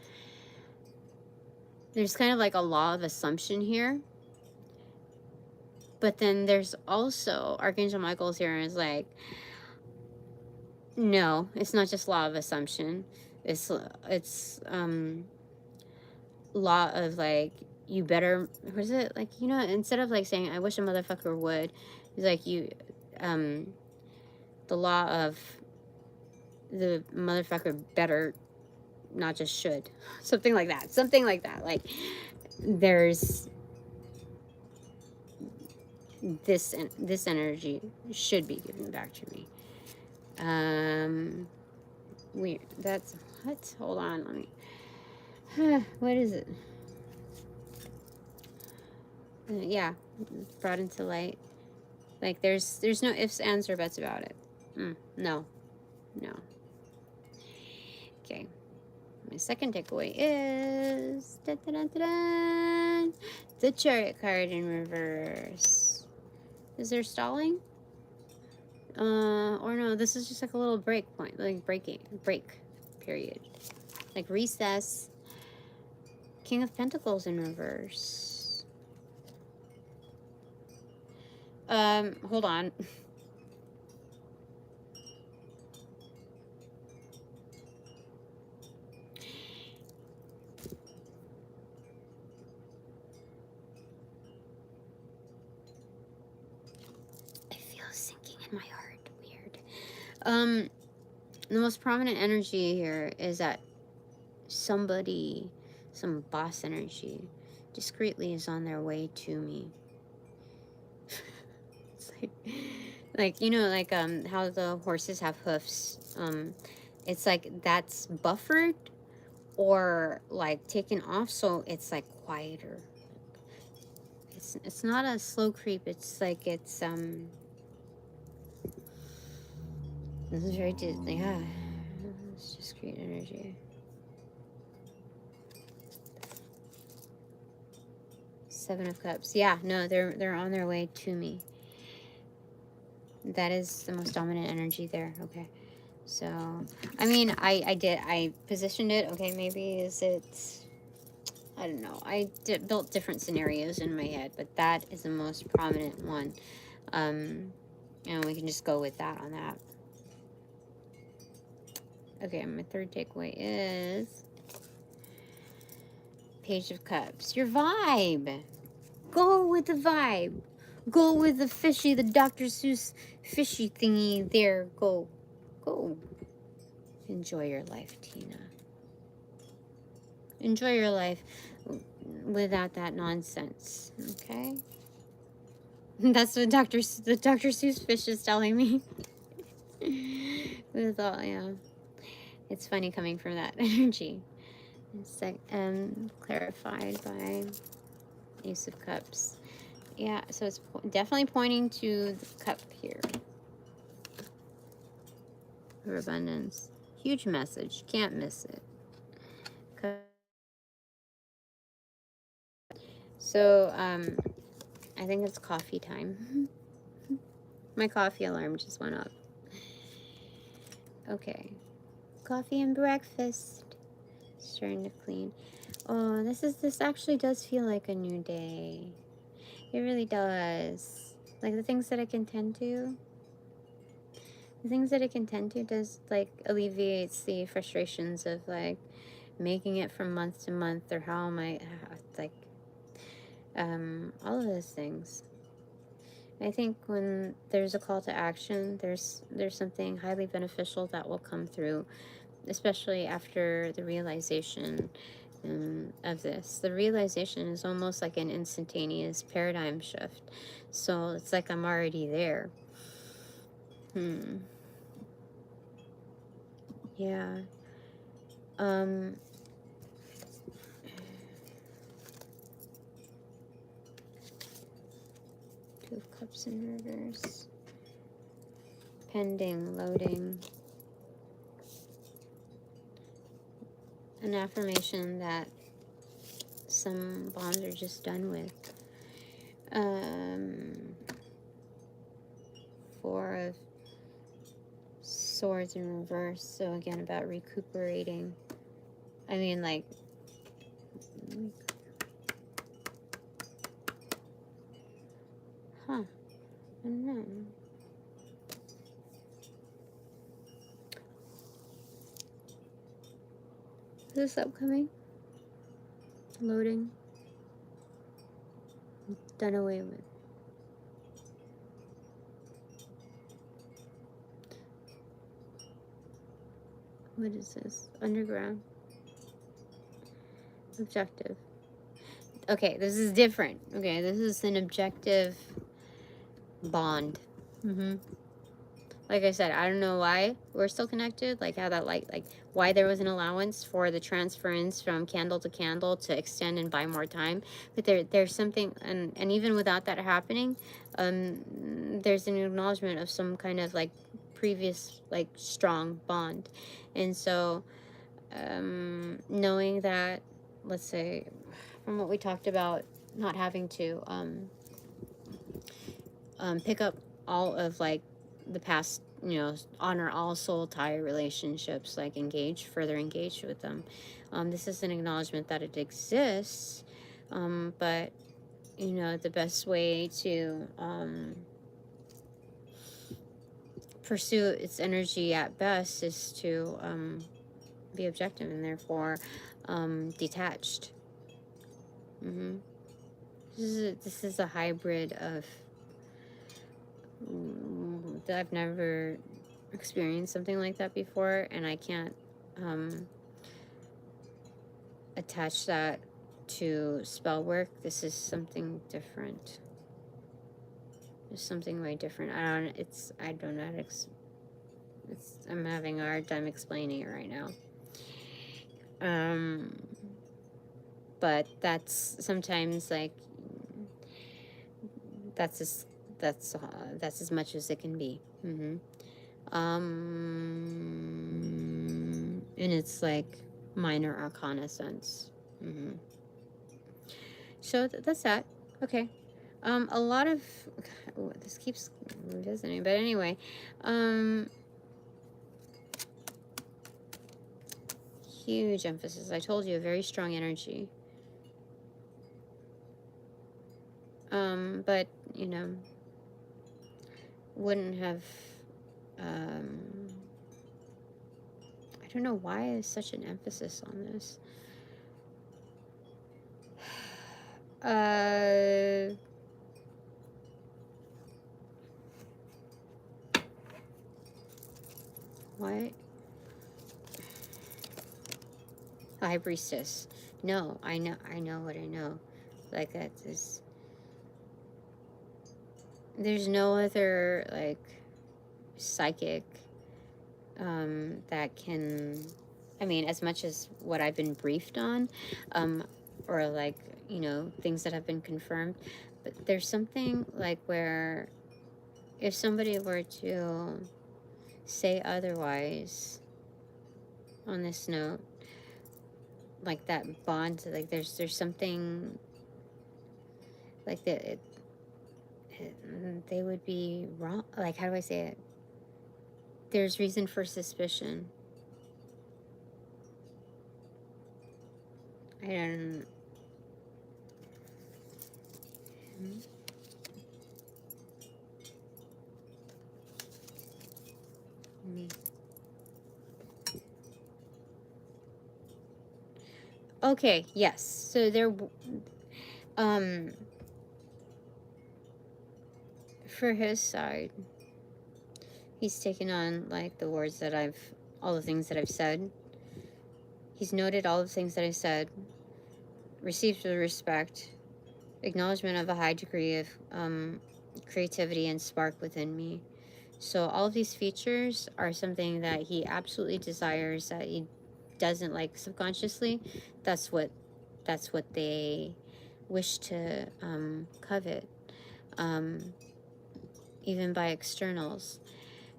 there's kind of like a law of assumption here. But then there's also, Archangel Michael's here and is like, no, it's not just law of assumption. It's law of, like, you better, what is it? Like, you know, instead of, like, saying, I wish a motherfucker would, it's like the law of the motherfucker better, not just should. Something like that. Like, there's this energy should be given back to me. Weird. That's what? Hold on, let me. What is it? Yeah, brought into light. Like there's no ifs, ands, or buts about it. No. Okay. My second takeaway is the Chariot card in reverse. Is there stalling? Or no, this is just like a little break point, like break period. Like recess. King of Pentacles in reverse. Hold on. I feel sinking in my heart. Weird. The most prominent energy here is that somebody, some boss energy, discreetly is on their way to me. It's like you know, like how the horses have hoofs. It's like that's buffered or like taken off, so it's like quieter. It's not a slow creep. It's like it's This is very yeah. It's just great energy. Seven of Cups. Yeah, no, they're on their way to me. That is the most dominant energy there. Okay. So, I mean, I positioned it. Okay, maybe is it, I don't know. I built different scenarios in my head, but that is the most prominent one. And we can just go with that on that. Okay, my third takeaway is Page of Cups. Your vibe. Go with the vibe. Go with the fishy, the Dr. Seuss fishy thingy there. Go. Enjoy your life, Tina. Enjoy your life without that nonsense, okay? That's what the Dr. Seuss fish is telling me. With all, yeah. It's funny coming from that energy. It's like, clarified by Ace of Cups. Yeah, so it's definitely pointing to the cup here. For abundance. Huge message. Can't miss it. So, I think it's coffee time. My coffee alarm just went up. Okay. Coffee and breakfast. Starting to clean. Oh, this actually does feel like a new day. It really does. Like the things that I can tend to. The things that I can tend to does like alleviates the frustrations of like making it from month to month, or how am I like all of those things. I think when there's a call to action, there's something highly beneficial that will come through, especially after the realization of this. The realization is almost like an instantaneous paradigm shift. So it's like I'm already there. Yeah. Two of Cups in reverse. Pending, loading. An affirmation that some bonds are just done with. Four of Swords in reverse. So again, about recuperating. I mean, like, I don't know. Is this upcoming? Loading. Done away with. What is this? Underground. Objective. Okay, this is different. Okay, this is an objective bond. Like I said, I don't know why we're still connected, like how that, like why there was an allowance for the transference from candle to candle to extend and buy more time. But there's something, and even without that happening, there's an acknowledgement of some kind of like previous like strong bond. And so knowing that, let's say, from what we talked about, not having to pick up all of like the past, honor all soul tie relationships, like further engage with them. This is an acknowledgement that it exists, but the best way to pursue its energy at best is to be objective and therefore detached. Mm-hmm. This is a hybrid of I've never experienced something like that before, and I can't attach that to spell work. This is something different. It's something way different. I don't know how to I'm having a hard time explaining it right now. But that's sometimes like that's as much as it can be. And it's like minor arcana sense. So that's that. Okay. A lot of this keeps revisiting, but anyway, huge emphasis. I told you, a very strong energy. But wouldn't have. I don't know why there's such an emphasis on this. What? High Priestess. No, I know what I know. Like there's no other like psychic that can, I mean, as much as what I've been briefed on, or like things that have been confirmed, but there's something like where if somebody were to say otherwise on this note, like that bond, like there's something like that they would be wrong. Like, how do I say it? There's reason for suspicion. I don't. Okay, yes. So there, for his side, he's taken on like the words that all the things that I've said. He's noted all the things that I said, received with respect, acknowledgement of a high degree of creativity and spark within me. So all of these features are something that he absolutely desires, that he doesn't like subconsciously. That's what they wish to covet, even by externals.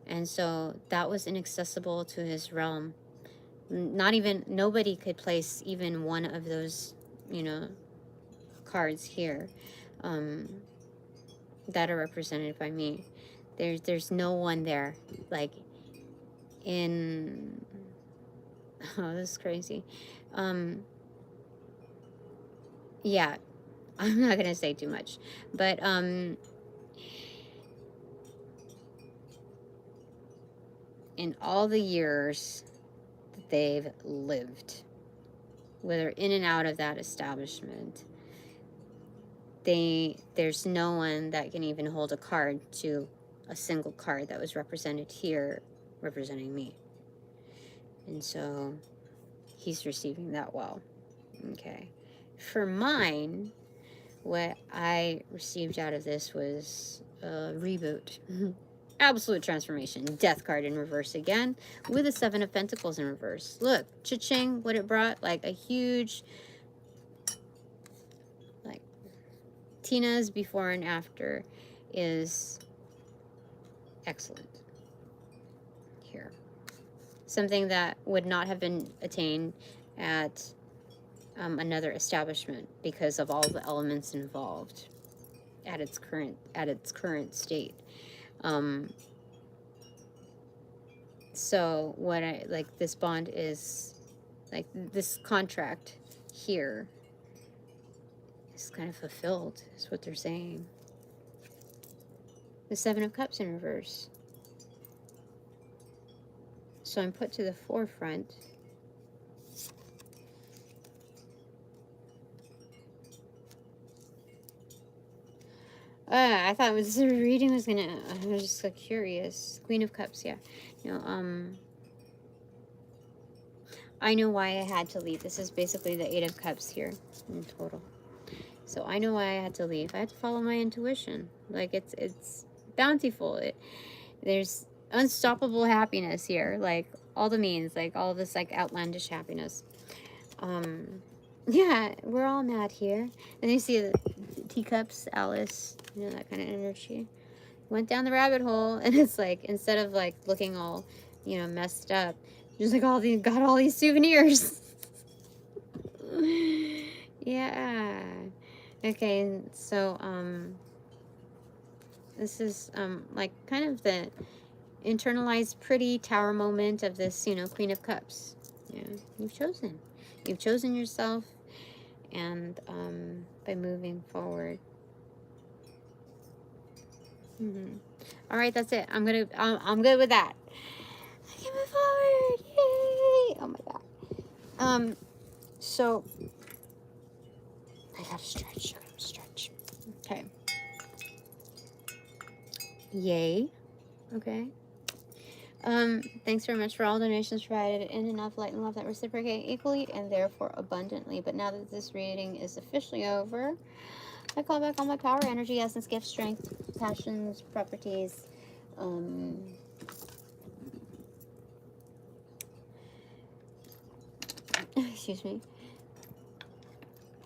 And so that was inaccessible to his realm. Nobody could place even one of those, cards here that are represented by me. There's no one there, like in, oh, this is crazy. Yeah, I'm not gonna say too much, but in all the years that they've lived, whether in and out of that establishment, there's no one that can even hold a card to a single card that was represented here, representing me. And so he's receiving that well. Okay. For mine, what I received out of this was a reboot. Absolute transformation. Death card in reverse again with the Seven of Pentacles in reverse. Look, cha-ching, what it brought, like a huge, like Tina's before and after is excellent here. Something that would not have been attained at another establishment because of all the elements involved at its current state. So what I like, this bond is like, this contract here is kind of fulfilled, is what they're saying. The Seven of Cups in reverse. So I'm put to the forefront. I thought the reading was gonna, I was just like curious. Queen of Cups, yeah. No, I know why I had to leave. This is basically the Eight of Cups here in total. So I know why I had to leave. I had to follow my intuition. Like, it's bountiful. There's unstoppable happiness here. Like, all the means, like all this like outlandish happiness. Yeah, we're all mad here. And you see the teacups, Alice, you know, that kind of energy. Went down the rabbit hole, and it's like, instead of like looking all, you know, messed up, just like got all these souvenirs. Yeah. Okay, so this is like kind of the internalized pretty tower moment of this, you know, Queen of Cups. Yeah, you've chosen yourself, and by moving forward. All right, that's it. I'm good with that. I can move forward. Yay! Oh my god. So I gotta stretch. Okay. Yay. Okay. Thanks very much for all donations provided in enough light and love that reciprocate equally and therefore abundantly. But now that this reading is officially over, I call back all my power, energy, essence, gifts, strength, passions, properties, excuse me,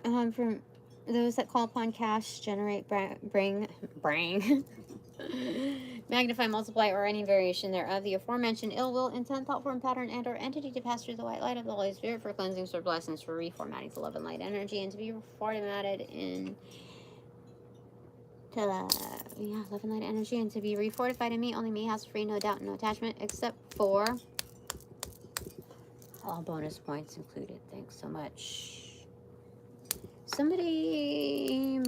from those that call upon cash, generate, bring, magnify, multiply, or any variation thereof, the aforementioned ill will, intent, thought form, pattern, and or entity to pass through the white light of the Holy Spirit for cleansings or blessings, for reformatting to love and light energy, and to be reformatted in to love and light energy, and to be refortified in me, only me, has free, no doubt, no attachment, except for all bonus points included. Thanks so much. Somebody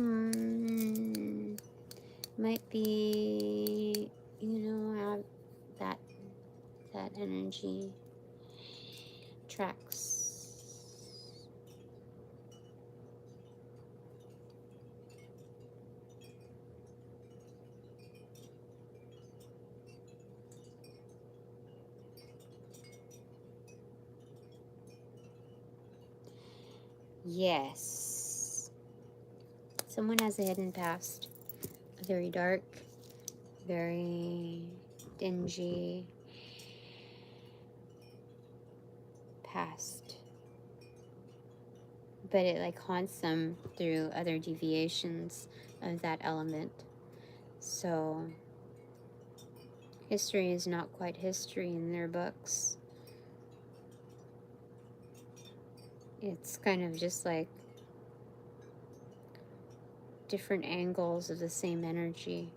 might be, you know, have that energy tracks. Yes. Someone has a hidden past. A very dark, very dingy past. But it like haunts them through other deviations of that element. So history is not quite history in their books. It's kind of just like different angles of the same energy.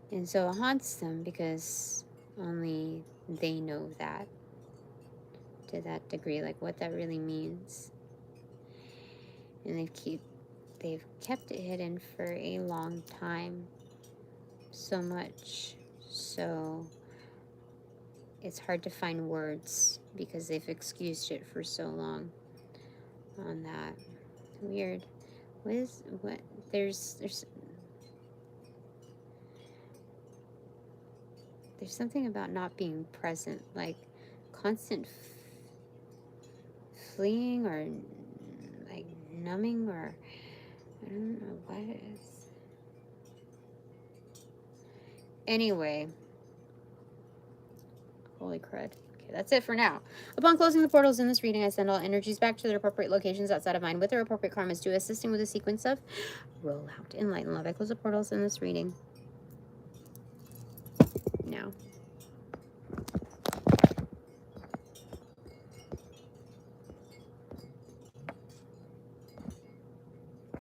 And so it haunts them because only they know that, to that degree, like what that really means. And they've kept it hidden for a long time. So much so it's hard to find words because they've excused it for so long on that. Weird. There's something about not being present, like constant fleeing or like numbing, or I don't know what it is. Anyway. Holy crud. Okay, that's it for now. Upon closing the portals in this reading, I send all energies back to their appropriate locations outside of mine with their appropriate karmas due, assisting with a sequence of rollout. Enlighten love. I close the portals in this reading now.